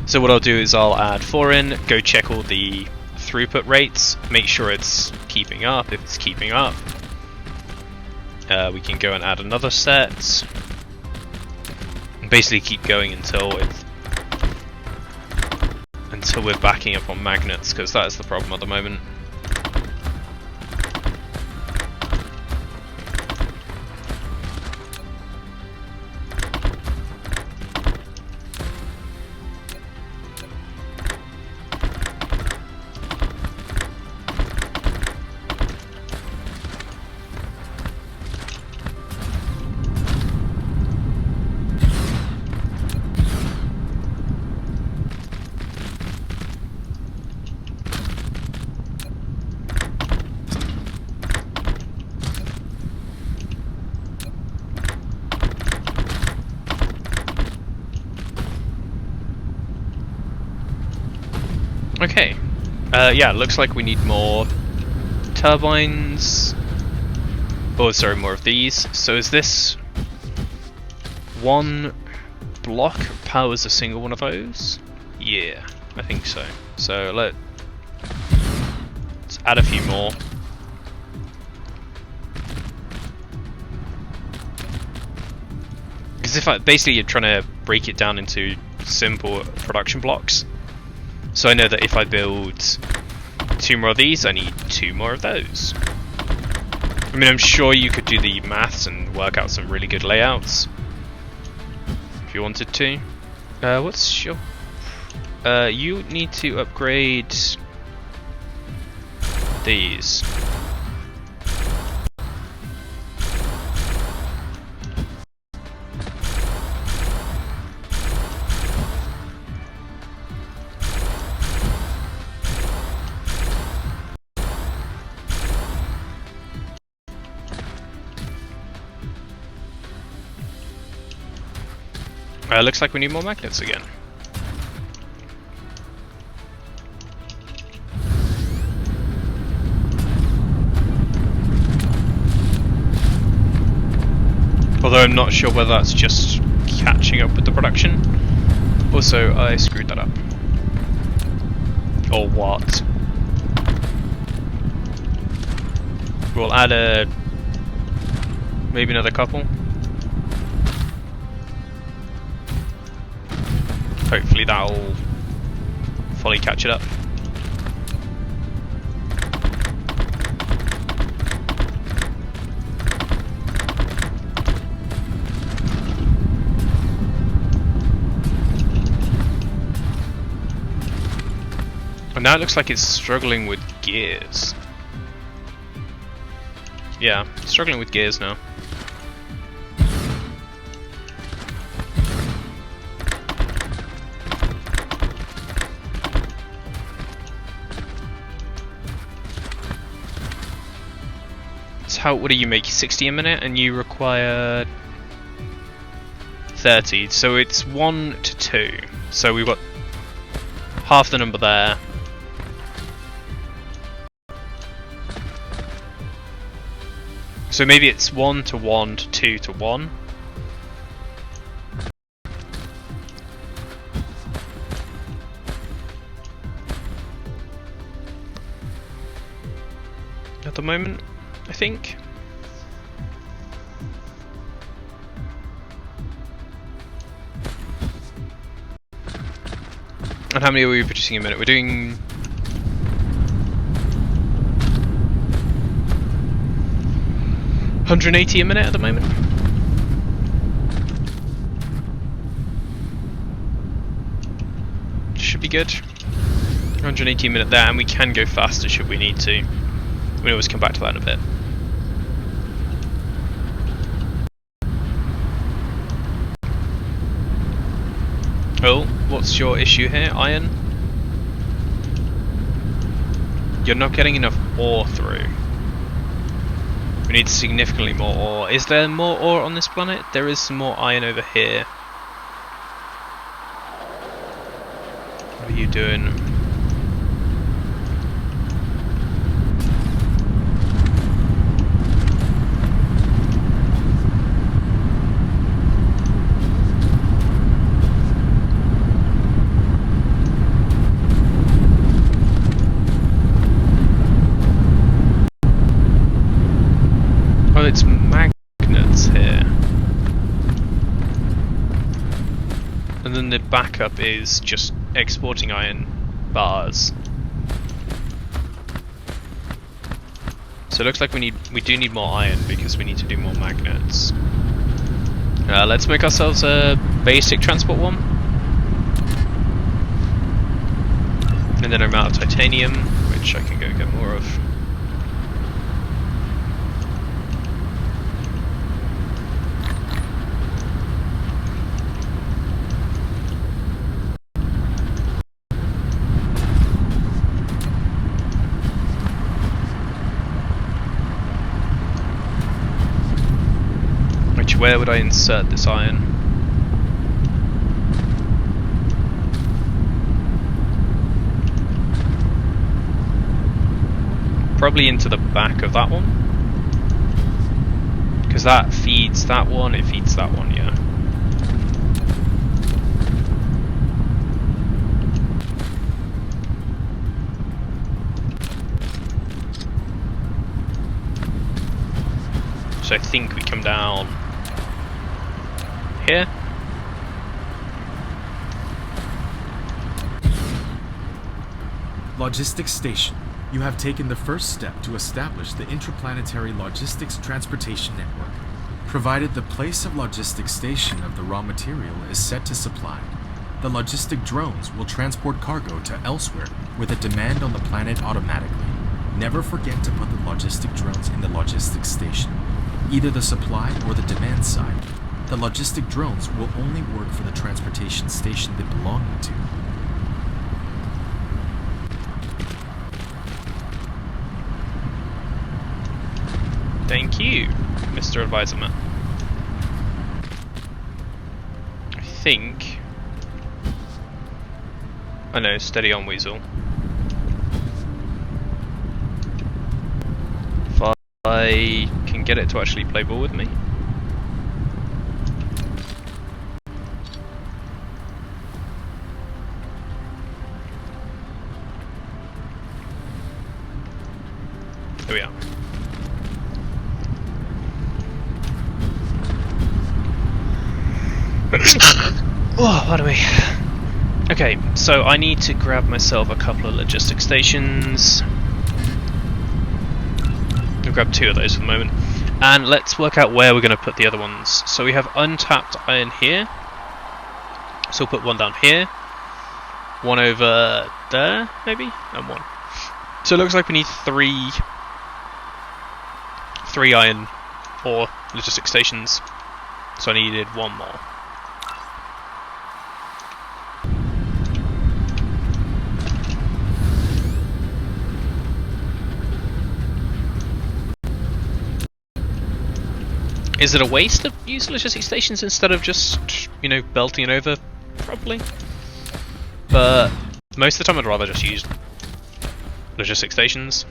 So what I'll do is I'll add 4 in, go check all the throughput rates, make sure it's keeping up. If it's keeping up, we can go and add another set, and basically keep going until we're backing up on magnets, because that is the problem at the moment. Okay, yeah, looks like we need more turbines. Oh, sorry, more of these. So is this one block powers a single one of those? Yeah, I think so. So let's add a few more. Because basically you're trying to break it down into simple production blocks. So I know that if I build 2 more of these, I need 2 more of those. I mean, I'm sure you could do the maths and work out some really good layouts if you wanted to. What's your... you need to upgrade these. Looks like we need more magnets again. Although I'm not sure whether that's just catching up with the production. Also, I screwed that up. Or what? We'll add maybe another couple. Hopefully that'll fully catch it up. And now it looks like it's struggling with gears. Yeah, struggling with gears now. What do you make? 60 a minute, and you require 30, so it's 1 to 2. So we've got half the number there. So maybe it's 1 to 1 to 2 to 1. At the moment, I think. And how many are we producing a minute? We're doing 180 a minute at the moment. Should be good. 180 a minute there, and we can go faster should we need to. We can always come back to that in a bit. Oh, what's your issue here, Iron? You're not getting enough ore through. We need significantly more ore. Is there more ore on this planet? There is some more iron over here. What are you doing? Oh, it's magnets here. And then the backup is just exporting iron bars. So it looks like we do need more iron because we need to do more magnets. Let's make ourselves a basic transport one. And then I'm out of titanium, which I can go get more of. Where would I insert this iron? Probably into the back of that one. Because that feeds that one, it feeds that one, yeah. So I think we come down here. Logistics Station. You have taken the first step to establish the interplanetary logistics transportation network. Provided the place of logistics station of the raw material is set to supply, the logistic drones will transport cargo to elsewhere with a demand on the planet automatically. Never forget to put the logistic drones in the logistics station, either the supply or the demand side. The logistic drones will only work for the transportation station they belong to. Thank you, Mr. Advisorman. I think... I know, steady on, Weasel. If I can get it to actually play ball with me. There we are. Oh, pardon me. Okay, so I need to grab myself a couple of logistic stations. I'll grab 2 of those for the moment. And let's work out where we're going to put the other ones. So we have untapped iron here. So we'll put 1 down here. 1 over there, maybe? And 1. So it looks like we need 3 iron or logistic stations. So I needed 1 more. Is it a waste to use logistic stations instead of just, you know, belting it over? Probably. But most of the time I'd rather just use logistic stations.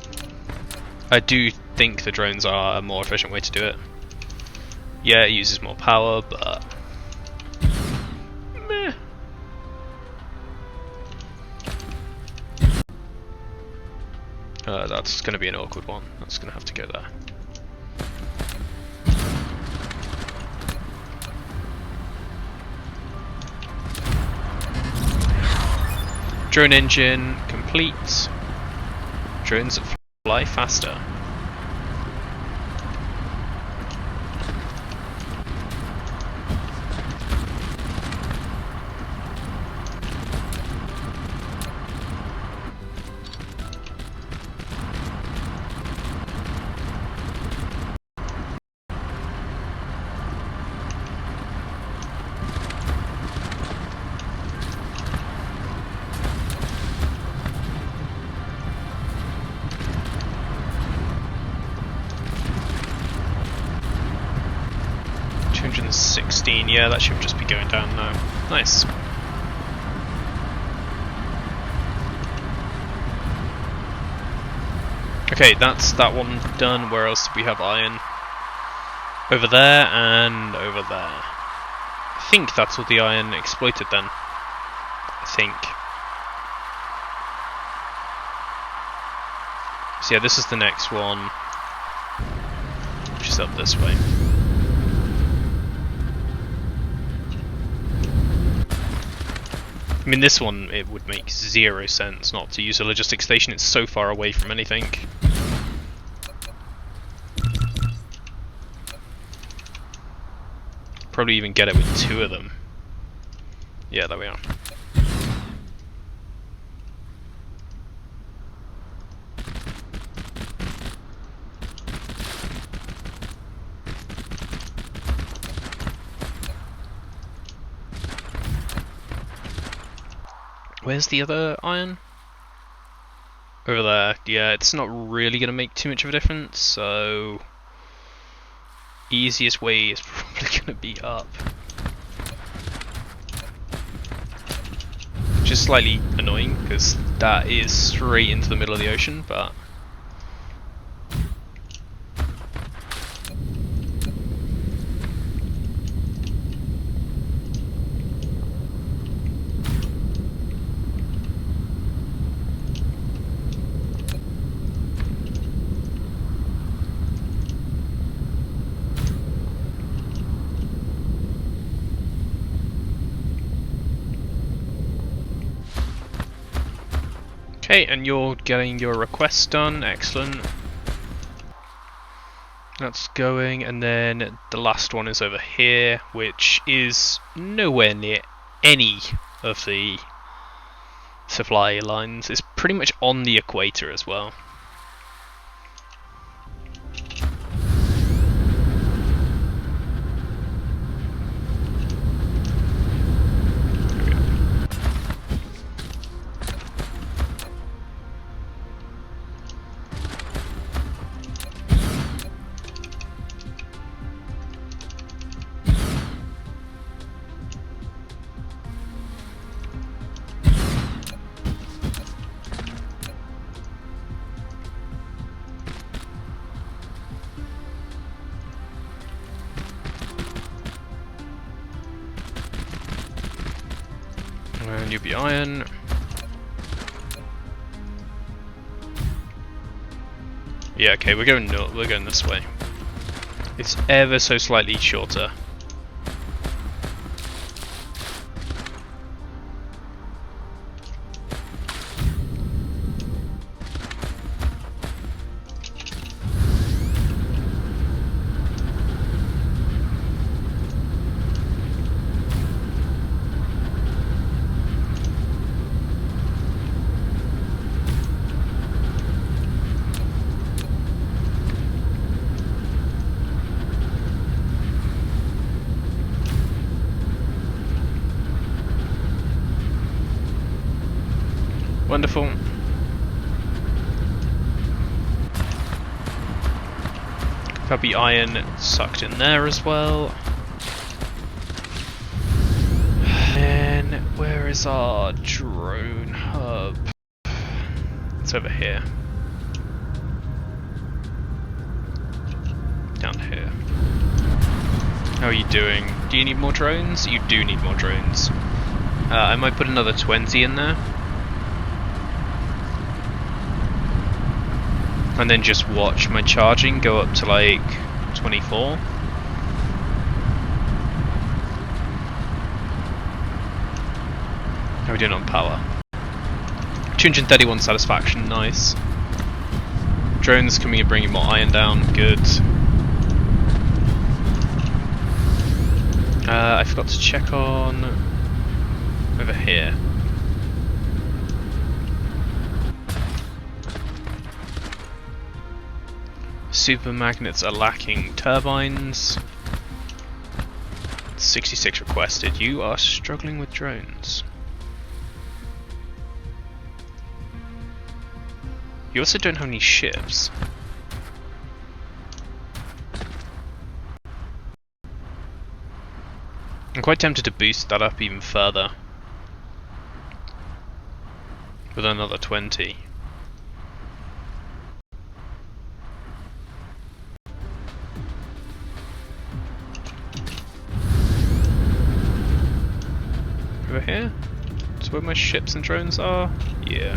I do think the drones are a more efficient way to do it. Yeah, it uses more power, but meh. That's going to be an awkward one. That's going to have to go there. Drone engine complete. Drones that fly faster. Yeah, that should just be going down now. Nice. Okay, that's that one done. Where else do we have iron? Over there and over there. I think that's all the iron exploited then. I think. So yeah, this is the next one, which is up this way. I mean, this one, it would make 0 sense not to use a logistic station. It's so far away from anything. Probably even get it with 2 of them. Yeah, there we are. Where's the other iron? Over there. Yeah, it's not really going to make too much of a difference, so easiest way is probably going to be up. Which is slightly annoying, because that is straight into the middle of the ocean, but okay, and you're getting your request done, excellent. That's going, and then the last one is over here, which is nowhere near any of the supply lines. It's pretty much on the equator as well. And you'll be iron. Yeah, okay, we're going this way. It's ever so slightly shorter. Wonderful. Copy iron sucked in there as well. And where is our drone hub? It's over here. Down here. How are you doing? Do you need more drones? You do need more drones. I might put another 20 in there. And then just watch my charging go up to like 24. How are we doing on power? 231 satisfaction, nice. Drones coming and bringing more iron down, good. I forgot to check on over here. Super magnets are lacking turbines. 66 requested. You are struggling with drones. You also don't have any ships. I'm quite tempted to boost that up even further with another 20. Over here? That's where my ships and drones are? Yeah.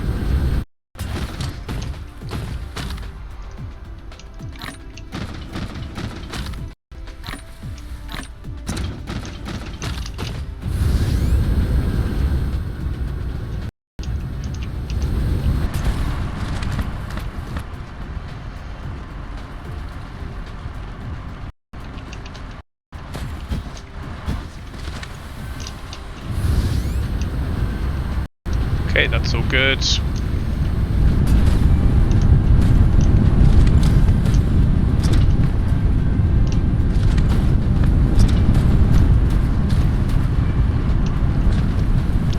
Okay, that's all good.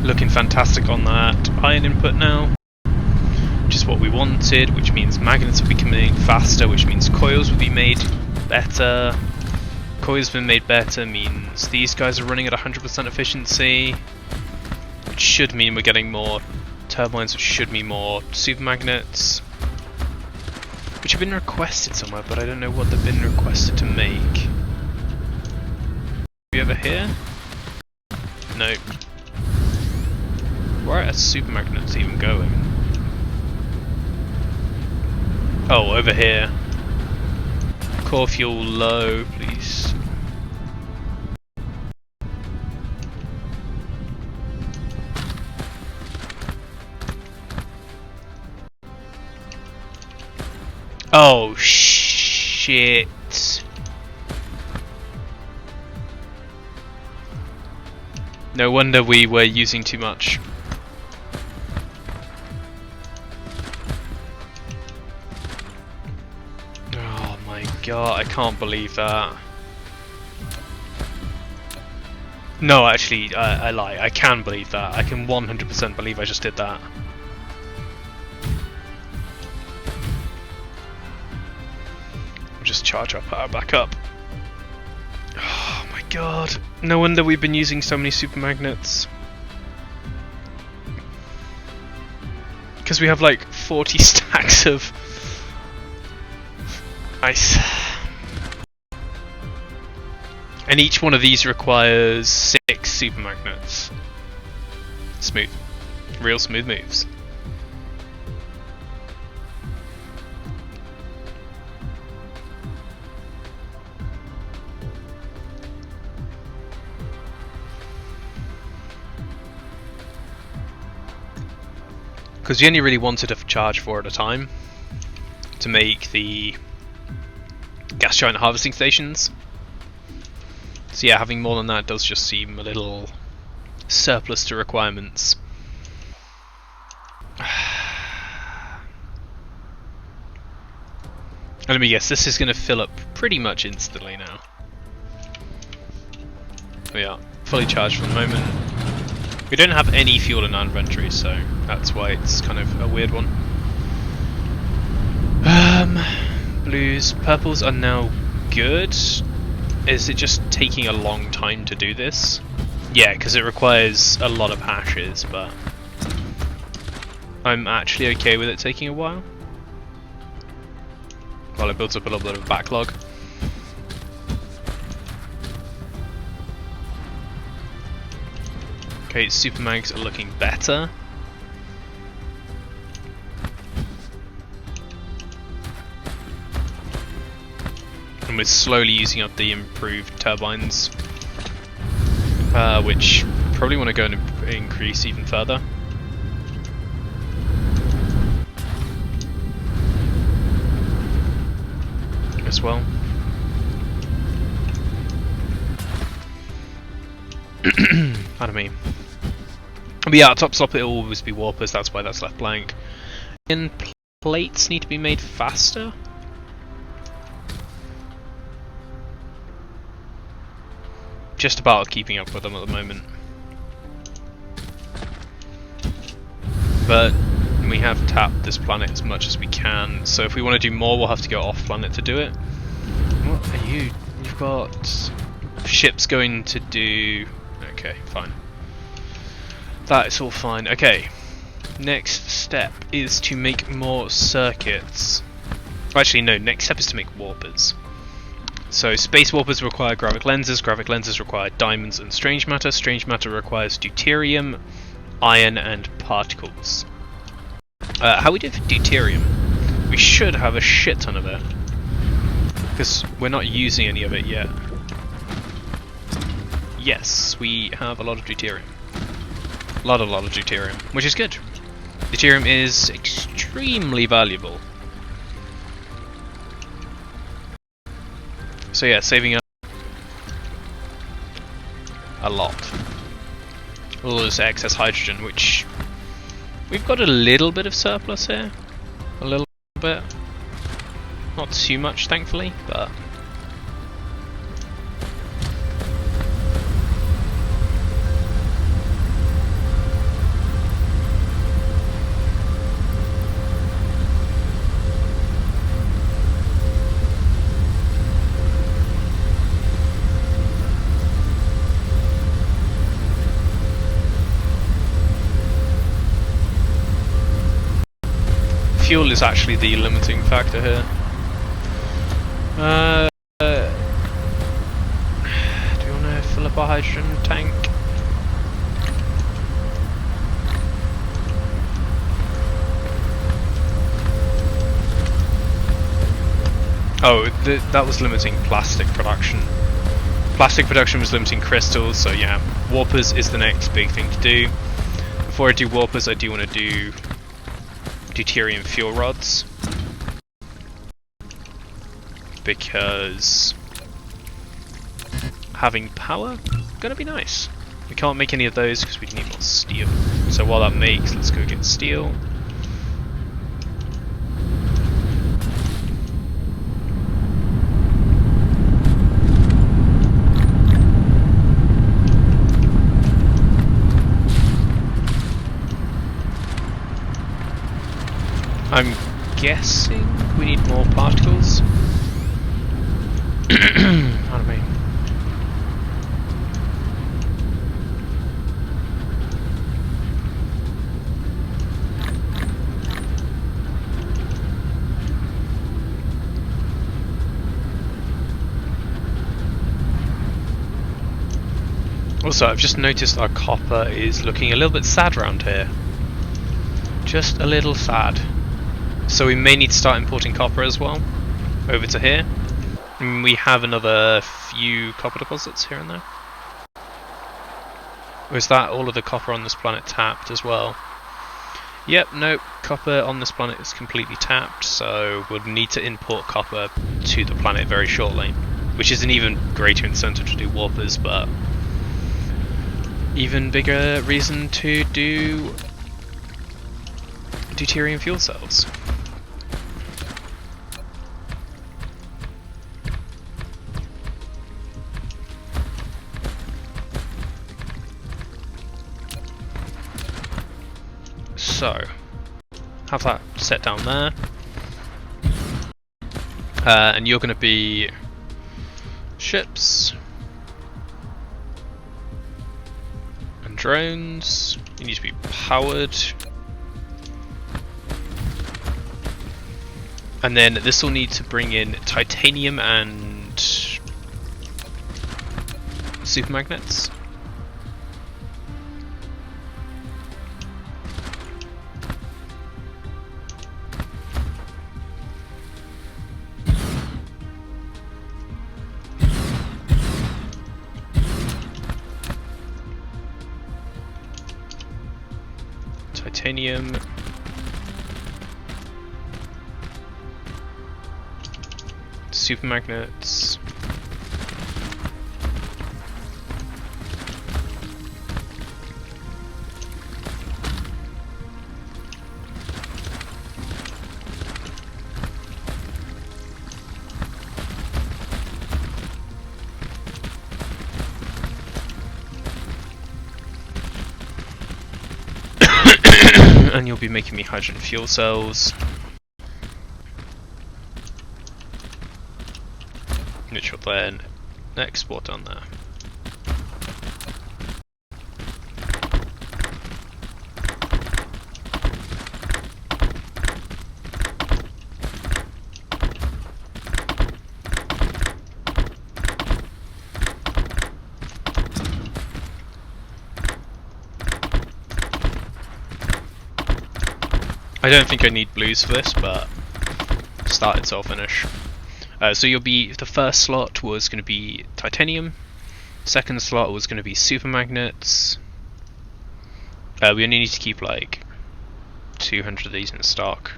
Looking fantastic on that iron input now, which is what we wanted, which means magnets will be coming faster, which means coils will be made better. Coils been made better means these guys are running at 100% efficiency. Which should mean we're getting more turbines, which should mean more super magnets, which have been requested somewhere, but I don't know what they've been requested to make. Are we over here? Nope. Where are super magnets even going? Oh, over here. Core fuel low, please. Oh shit. No wonder we were using too much. Oh my god, I can't believe that. No, actually, I lie. I can believe that. I can 100% believe I just did that. Just charge our power back up. Oh my god. No wonder we've been using so many super magnets. Because we have like 40 stacks of ice. And each one of these requires 6 super magnets. Smooth. Real smooth moves. Because we only really wanted a charge 4 at a time to make the gas giant harvesting stations. So yeah, having more than that does just seem a little surplus to requirements. And let me guess, this is going to fill up pretty much instantly now. We are fully charged for the moment. We don't have any fuel in our inventory, so that's why it's kind of a weird one. Blues, purples are now good. Is it just taking a long time to do this? Yeah, because it requires a lot of hashes, but I'm actually okay with it taking a while. While it builds up a little bit of a backlog. Okay, super mags are looking better. And we're slowly using up the improved turbines, which probably want to go and increase even further. As well. Pardon me. But yeah, top slot it will always be warpers, that's why that's left blank. And plates need to be made faster. Just about keeping up with them at the moment. But we have tapped this planet as much as we can, so if we want to do more we'll have to go off planet to do it. What are you? You've got ships going to do... Okay, fine. That is all fine. Okay, next step is to make more circuits. Actually no, next step is to make warpers. So space warpers require gravic lenses require diamonds and strange matter requires deuterium, iron and particles. How we do for deuterium? We should have a shit ton of it, because we're not using any of it yet. Yes, we have a lot of deuterium. A lot of deuterium, which is good. Deuterium is extremely valuable. So yeah, saving up a lot. All this excess hydrogen, which we've got a little bit of surplus here. A little bit. Not too much, thankfully, but... fuel is actually the limiting factor here. Do we want to fill up our hydrogen tank? Oh, that was limiting plastic production. Plastic production was limiting crystals, so yeah, warpers is the next big thing to do. Before I do warpers, I do want to do deuterium fuel rods, because having power gonna be nice. We can't make any of those because we need more steel. So while that makes, let's go get steel. I'm guessing we need more particles. Pardon me. Also, I've just noticed our copper is looking a little bit sad around here. Just a little sad. So we may need to start importing copper as well, over to here. And we have another few copper deposits here and there. Or is that all of the copper on this planet tapped as well? Yep, nope, copper on this planet is completely tapped, so we'll need to import copper to the planet very shortly. Which is an even greater incentive to do warpers, but even bigger reason to do deuterium fuel cells. So, have that set down there, and you're going to be ships. And drones. You need to be powered. And then this will need to bring in titanium and supermagnets. Titanium. Supermagnets. And you'll be making me hydrogen fuel cells, which will then export on there. I don't think I need blues for this, but start it so I'll finish. So you'll be, the first slot was going to be titanium, second slot was going to be supermagnets. We only need to keep like 200 of these in stock.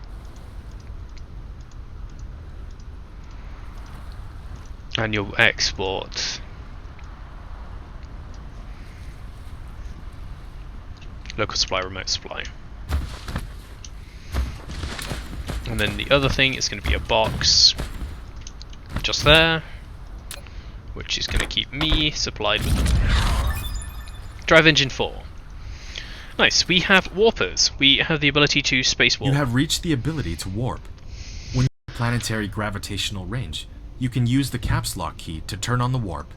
And you'll export local supply, remote supply. And then the other thing is going to be a box just there, which is going to keep me supplied with them. Drive engine 4. Nice, we have warpers. We have the ability to space warp. You have reached the ability to warp. When you have planetary gravitational range, you can use the caps lock key to turn on the warp.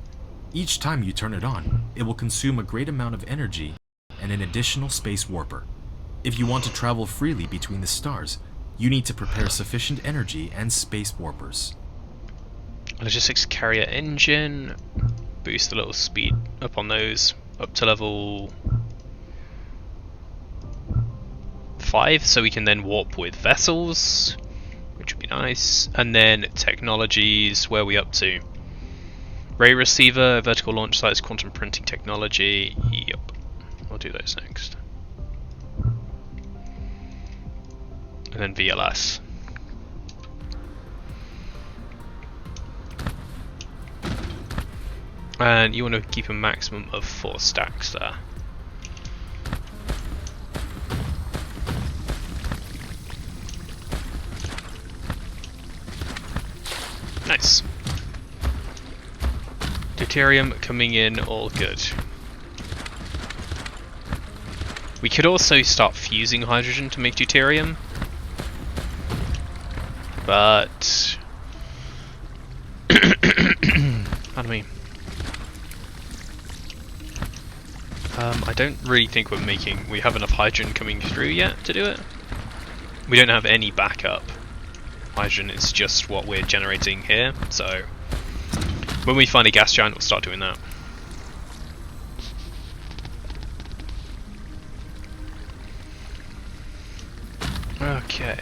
Each time you turn it on, it will consume a great amount of energy and an additional space warper. If you want to travel freely between the stars, you need to prepare sufficient energy and space warpers. Logistics carrier engine. Boost a little speed up on those, up to level 5, so we can then warp with vessels, which would be nice. And then technologies, where are we up to? Ray receiver, vertical launch sites, quantum printing technology. Yep, I'll do those next. And then VLS. And you want to keep a maximum of 4 stacks there. Nice. Deuterium coming in, all good. We could also start fusing hydrogen to make deuterium, but pardon me. I don't really think we have enough hydrogen coming through yet to do it. We don't have any backup hydrogen, it's just what we're generating here, so when we find a gas giant we'll start doing that. Okay.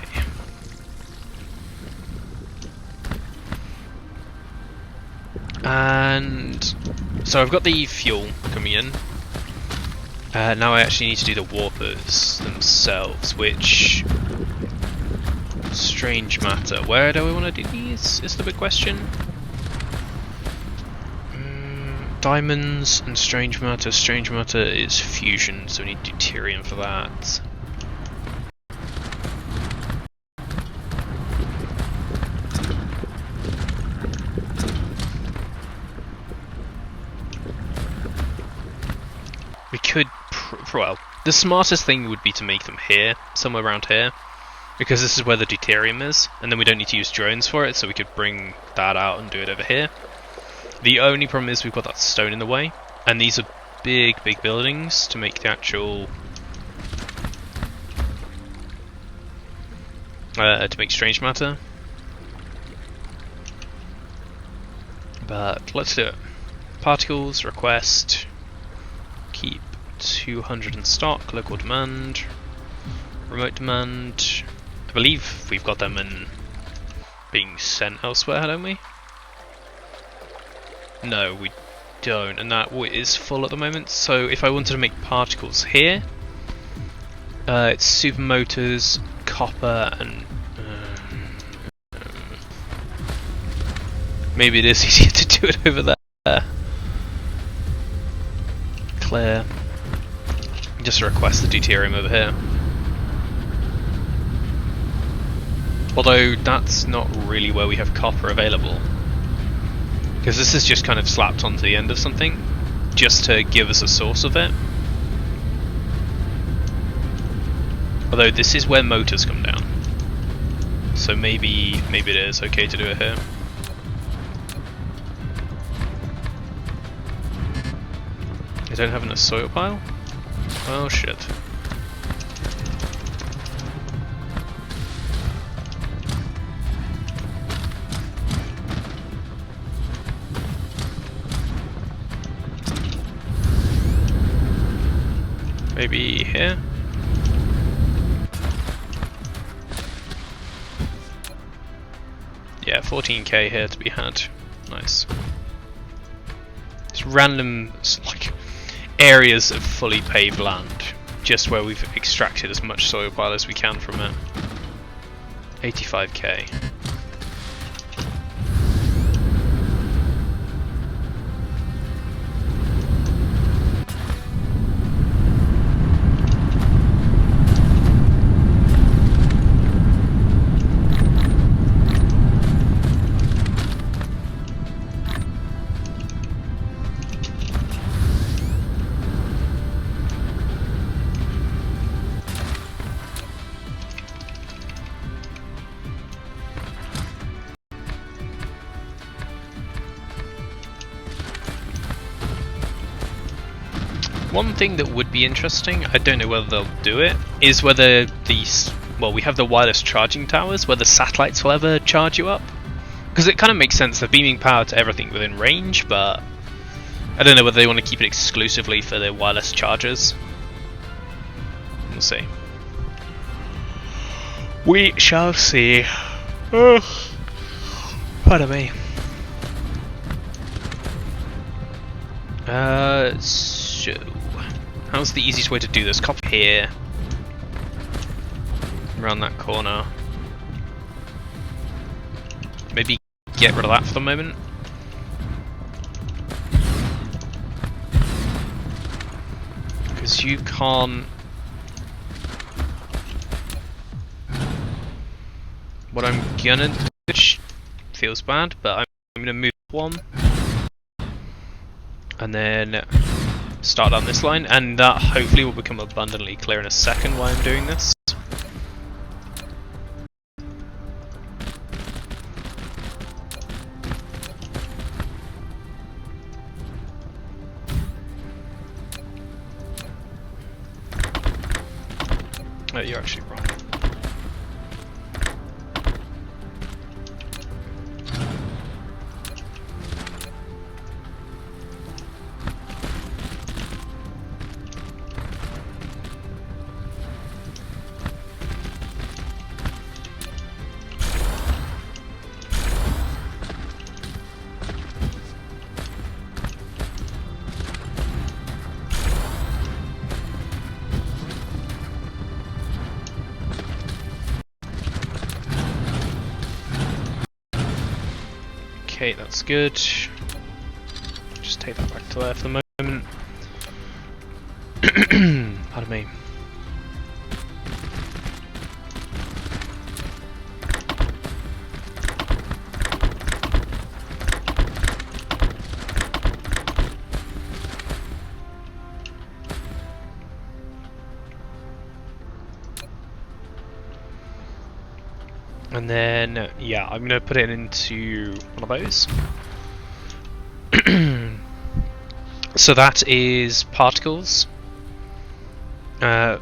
And so I've got the fuel coming in. Now I actually need to do the warpers themselves, which... strange matter. Where do we want to do these is the big question. Diamonds and strange matter. Strange matter is fusion, so we need deuterium for that. We could, well, the smartest thing would be to make them here, somewhere around here, because this is where the deuterium is, and then we don't need to use drones for it, so we could bring that out and do it over here. The only problem is we've got that stone in the way, and these are big buildings to make the actual to make strange matter. But let's do it. Particles, request, keep 200 in stock, local demand, remote demand. I believe we've got them in being sent elsewhere, don't we? No, we don't, and that is full at the moment. So if I wanted to make particles here, it's supermotors, copper, and maybe it is easier to do it over there. Clear. Just request the deuterium over here. Although that's not really where we have copper available, because this is just kind of slapped onto the end of something, just to give us a source of it. Although this is where motors come down, so maybe it is okay to do it here. I don't have enough soil pile? Oh shit. Maybe here? Yeah, 14k here to be had. Nice. It's random, like, areas of fully paved land, just where we've extracted as much soil pile as we can from it. 85k. One thing that would be interesting, I don't know whether they'll do it, is whether these, well, we have the wireless charging towers, whether satellites will ever charge you up. Because it kind of makes sense, they're beaming power to everything within range, but I don't know whether they want to keep it exclusively for their wireless chargers. We'll see. We shall see. Pardon me. So how's the easiest way to do this? Copy here, around that corner. Maybe get rid of that for the moment. Because you can't. What I'm gonna do, which feels bad, but I'm gonna move one. And then start down this line, and that hopefully will become abundantly clear in a second why I'm doing this. Oh, you're actually wrong. Okay, that's good. Just take that back to there for the moment. Pardon me. And then, yeah, I'm going to put it into one of those. So that is particles. It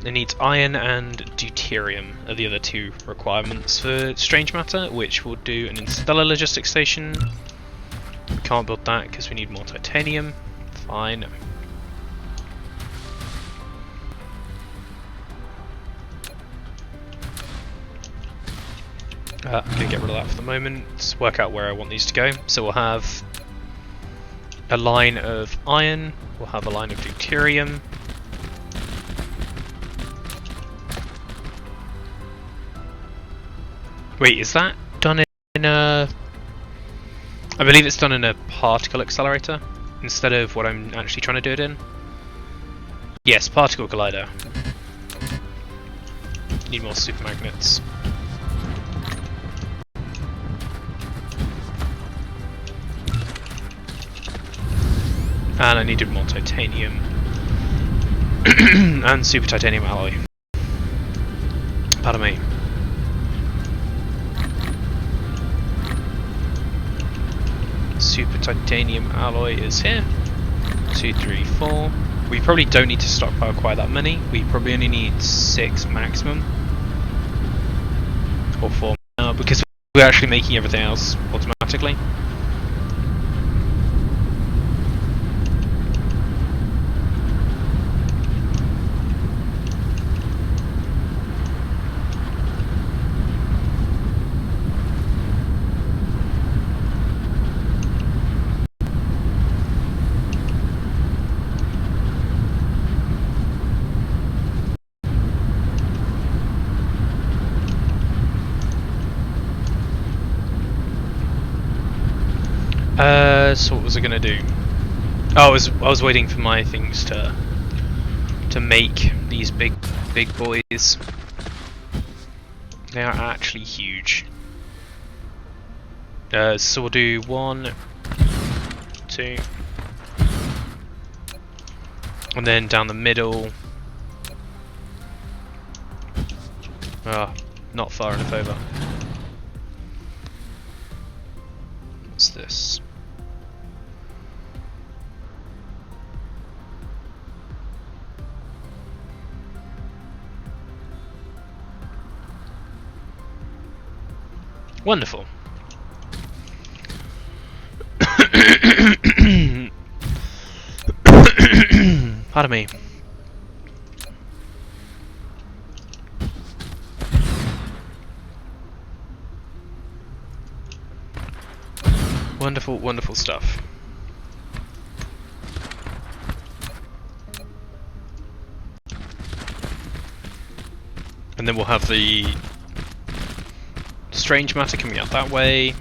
needs iron and deuterium are the other two requirements for strange matter, which will do an interstellar logistics station. We can't build that because we need more titanium. Fine. I'm going to get rid of that for the moment. Let's work out where I want these to go. So we'll have a line of iron, we'll have a line of deuterium. Wait, is that done in a... I believe it's done in a particle accelerator instead of what I'm actually trying to do it in. Yes, particle collider. Need more supermagnets. And I needed more titanium. And super titanium alloy. Pardon me. Super titanium alloy is here. 2, 3, 4. We probably don't need to stockpile quite that many. We probably only need 6 maximum. Or 4 now, because we're actually making everything else automatically. So what was I gonna do? Oh, I was waiting for my things to make these big boys. They are actually huge. So we'll do 1, 2, and then down the middle. Ah, not far enough over. What's this? Wonderful. Pardon me. Wonderful, wonderful stuff. And then we'll have the strange matter coming out that way.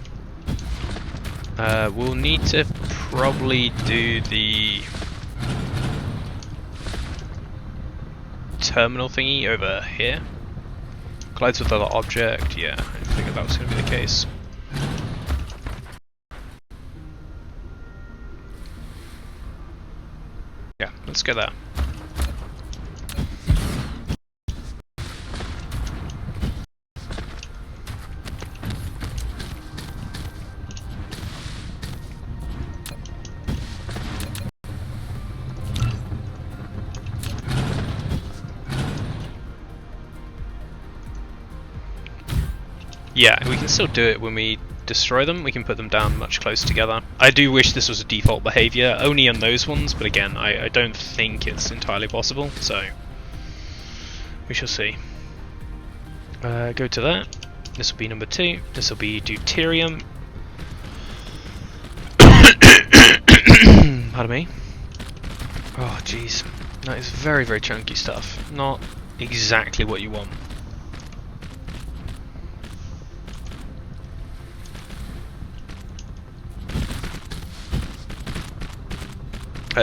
We'll need to probably do the terminal thingy over here. Collides with other object, yeah, I figured that was going to be the case. Yeah, let's go there. Yeah, we can still do it when we destroy them. We can put them down much closer together. I do wish this was a default behavior, only on those ones, but again, I don't think it's entirely possible, so we shall see. Go to that. This will be number 2. This will be deuterium. Pardon me. Oh, jeez. That is very, very chunky stuff. Not exactly what you want.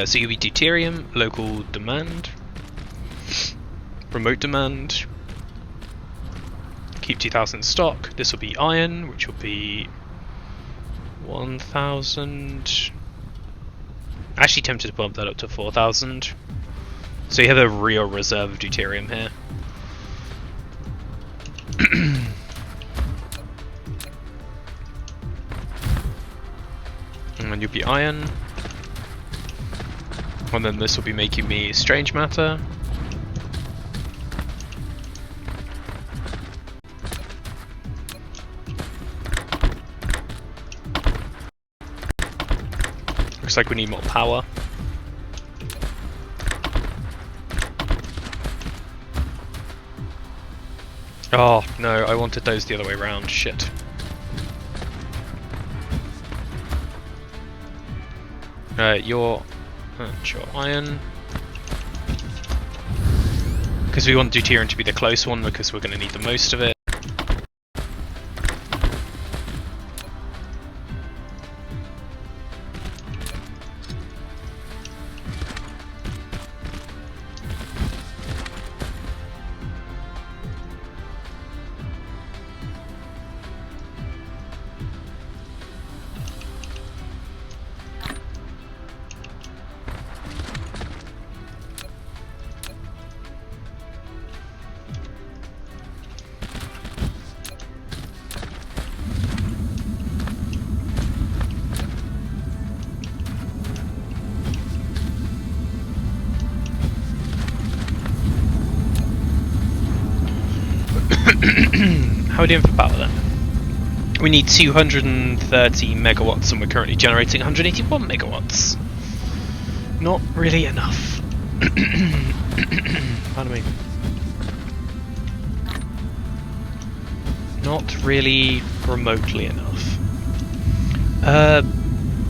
So you'll be deuterium, local demand, remote demand, keep 2,000 stock. This will be iron, which will be 1,000. Actually tempted to bump that up to 4,000. So you have a real reserve of deuterium here. And then you'll be iron. And then this will be making me strange matter. Looks like we need more power. Oh no, I wanted those the other way around, shit. Your iron. Because we want deuterium to be the close one because we're going to need the most of it. How are we doing for power then? We need 230 megawatts and we're currently generating 181 megawatts. Not really enough. Pardon me. Not really remotely enough.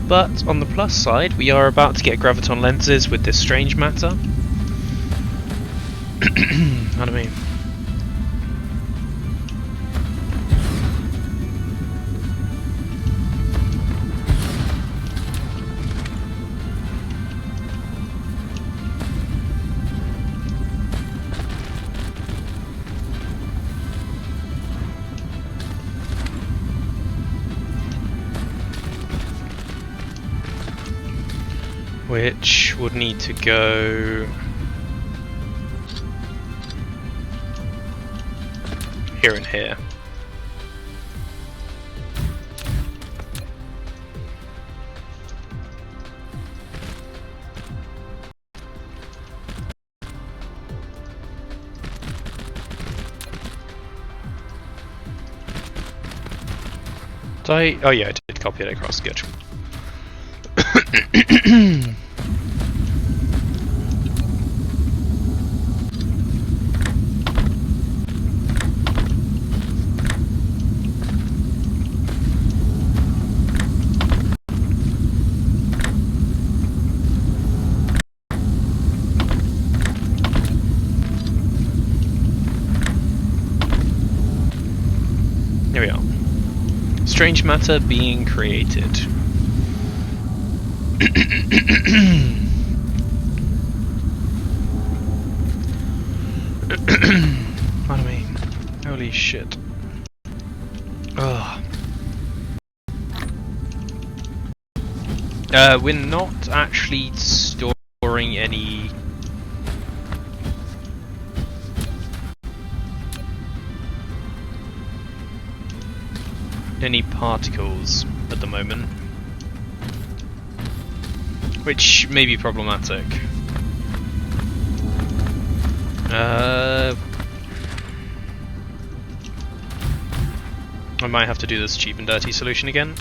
But on the plus side, we are about to get graviton lenses with this strange matter. Pardon me. Which would need to go here and here. Did I? Oh yeah, I did copy it across, good. Here we are. Strange matter being created. Pardon me. Holy shit. Ugh. We're not actually storing any particles at the moment, which may be problematic. I might have to do this cheap and dirty solution again.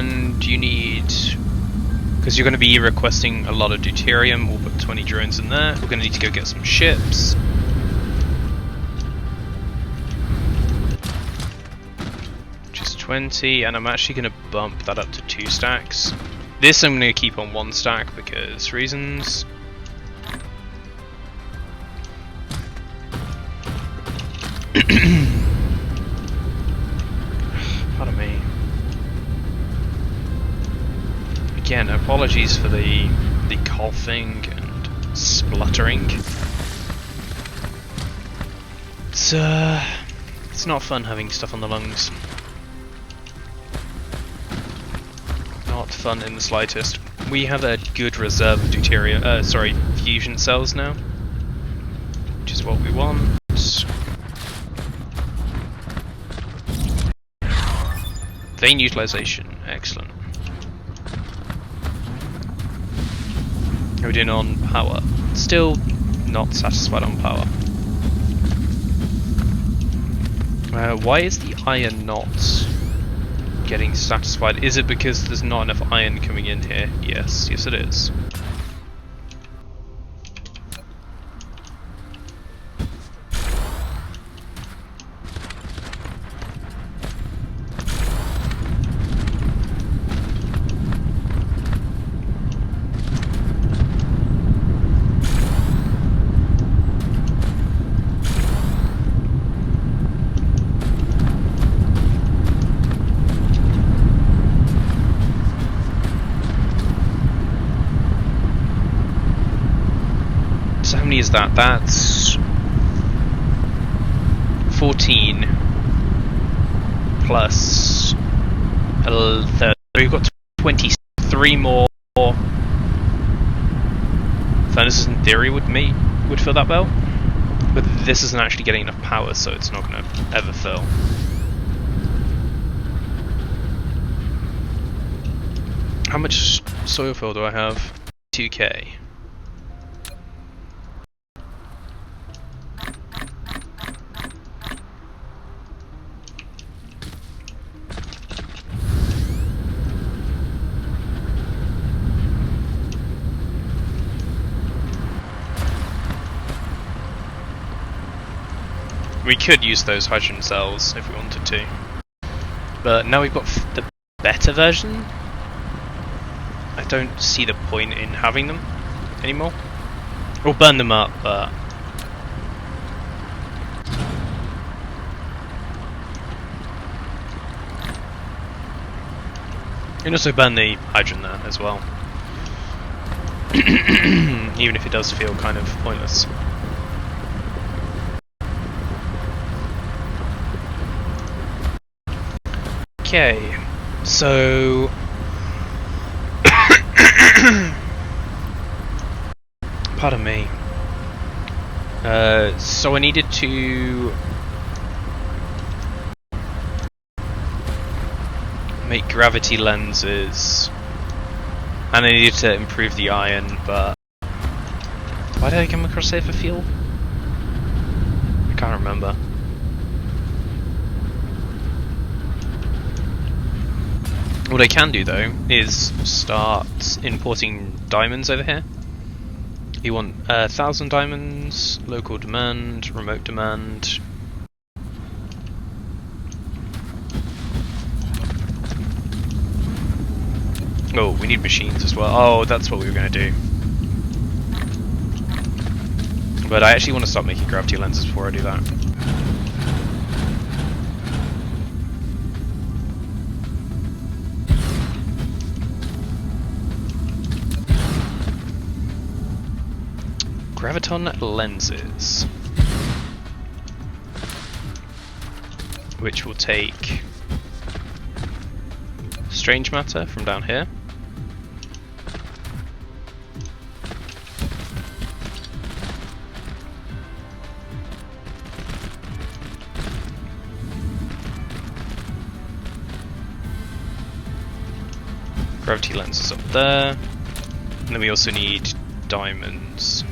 And you need... because you're going to be requesting a lot of deuterium, we'll put 20 drones in there. We're going to need to go get some ships. Which is 20, and I'm actually going to bump that up to 2 stacks. This I'm going to keep on 1 stack because reasons. Pardon me. Again, apologies for the coughing and spluttering. It's not fun having stuff on the lungs. Not fun in the slightest. We have a good reserve of deuterium, fusion cells now, which is what we want. Vein utilization, excellent. How are we doing on power? Still not satisfied on power. Why is the iron not getting satisfied? Is it because there's not enough iron coming in here? Yes, yes it is. So how many is that? That's 14 plus 30. We've got 23 more furnaces in theory would fill that belt, but this isn't actually getting enough power, so it's not going to ever fill. How much soil fill do I have? 2k. We could use those hydrogen cells if we wanted to, but now we've got the better version. I don't see the point in having them anymore. We'll burn them up, but you can also burn the hydrogen there as well, even if it does feel kind of pointless. Okay, so pardon me. So I needed to make gravity lenses, and I needed to improve the iron, but why did I come across here for fuel? I can't remember. What I can do though is start importing diamonds over here. You want 1,000 diamonds, local demand, remote demand. Oh, we need machines as well. Oh, that's what we were going to do. But I actually want to start making gravity lenses before I do that. Graviton lenses, which will take strange matter from down here, gravity lenses up there, and then we also need diamonds.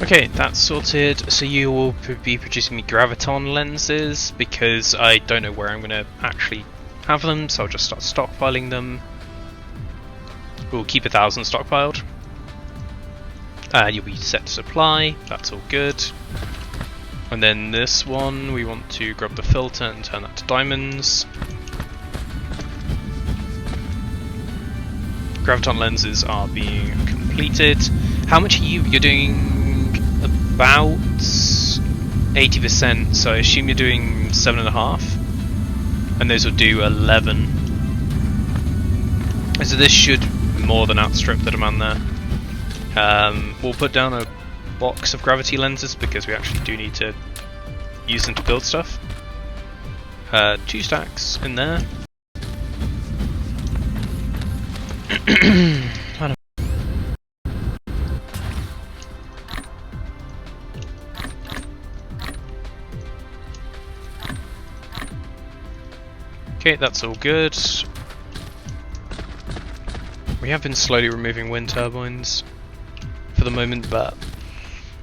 Okay, that's sorted. So you will be producing me graviton lenses because I don't know where I'm going to actually have them, so I'll just start stockpiling them. We'll keep 1,000 stockpiled. You'll be set to supply, that's all good. And then this one, we want to grab the filter and turn that to diamonds. Graviton lenses are being completed. How much are you? You're doing about 80%, so I assume you're doing 7.5. And those will do 11. So this should more than outstrip the demand there. We'll put down a box of gravity lenses because we actually do need to use them to build stuff. 2 stacks in there. Okay, that's all good. We have been slowly removing wind turbines for the moment, but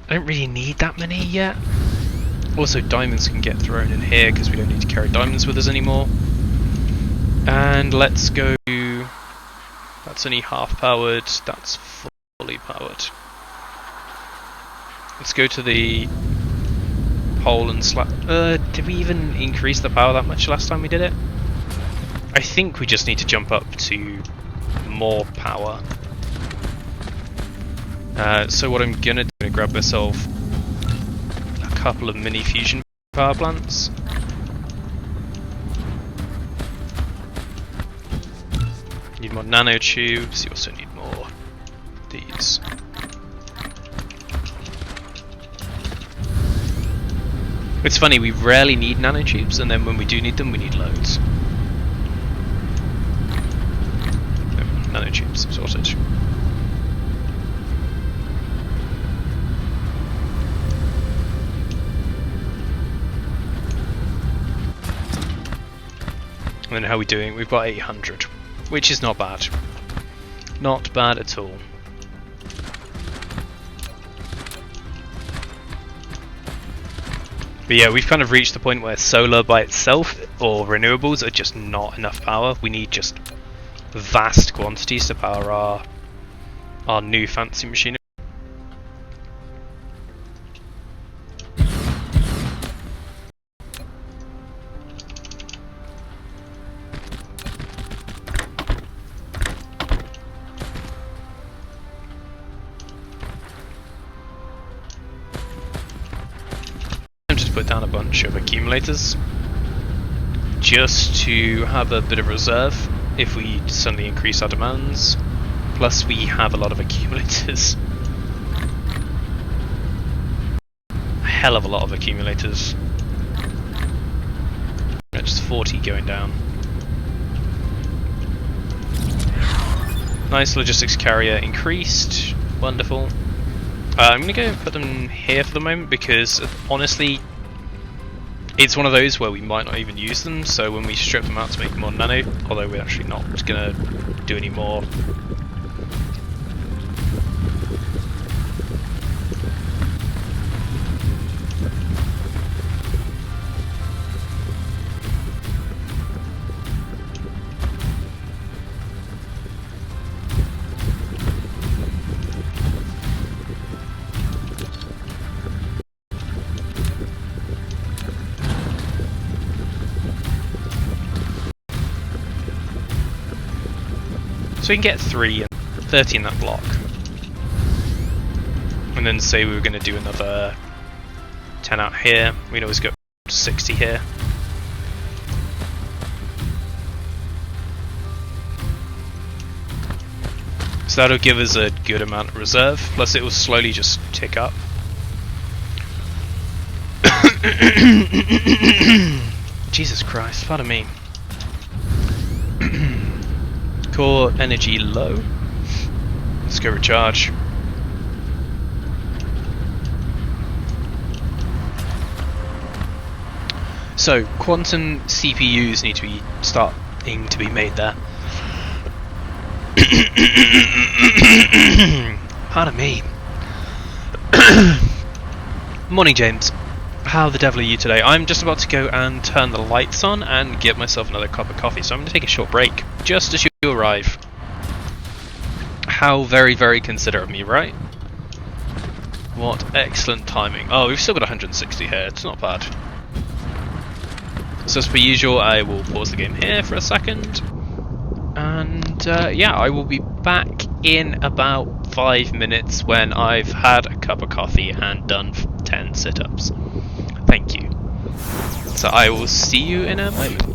I don't really need that many yet. Also, diamonds can get thrown in here because we don't need to carry diamonds with us anymore. And let's go. That's only half powered, that's fully powered. Let's go to the pole and slap. Did we even increase the power that much last time we did it? I think we just need to jump up to more power. So what I'm gonna do, I'm gonna grab myself a couple of mini fusion power plants. Need more nanotubes, you also need more of these. It's funny, we rarely need nanotubes, and then when we do need them, we need loads. Nanotubes, sorted. And then how are we doing? We've got 800, which is not bad. Not bad at all. But yeah, we've kind of reached the point where solar by itself, or renewables, are just not enough power. We need just vast quantities to power our new fancy machinery. Put down a bunch of accumulators just to have a bit of reserve if we suddenly increase our demands. Plus we have a lot of accumulators. A hell of a lot of accumulators. Just 40 going down. Nice logistics carrier increased. Wonderful. I'm going to go and put them here for the moment because honestly it's one of those where we might not even use them, so when we strip them out to make more nano, although we're actually not going to do any more. So we can get 3 and 30 in that block. And then say we were going to do another 10 out here, we'd always go to 60 here. So that'll give us a good amount of reserve, plus it will slowly just tick up. Jesus Christ, pardon me. Core energy low. Let's go recharge. So quantum CPUs need to be starting to be made there. Pardon me. Morning, James. How the devil are you today? I'm just about to go and turn the lights on and get myself another cup of coffee, so I'm going to take a short break, just as you arrive. How very, very considerate of me, right? What excellent timing. Oh, we've still got 160 here, it's not bad. So as per usual, I will pause the game here for a second. And yeah, I will be back in about 5 minutes when I've had a cup of coffee and done 10 sit-ups. Thank you. So I will see you in a moment.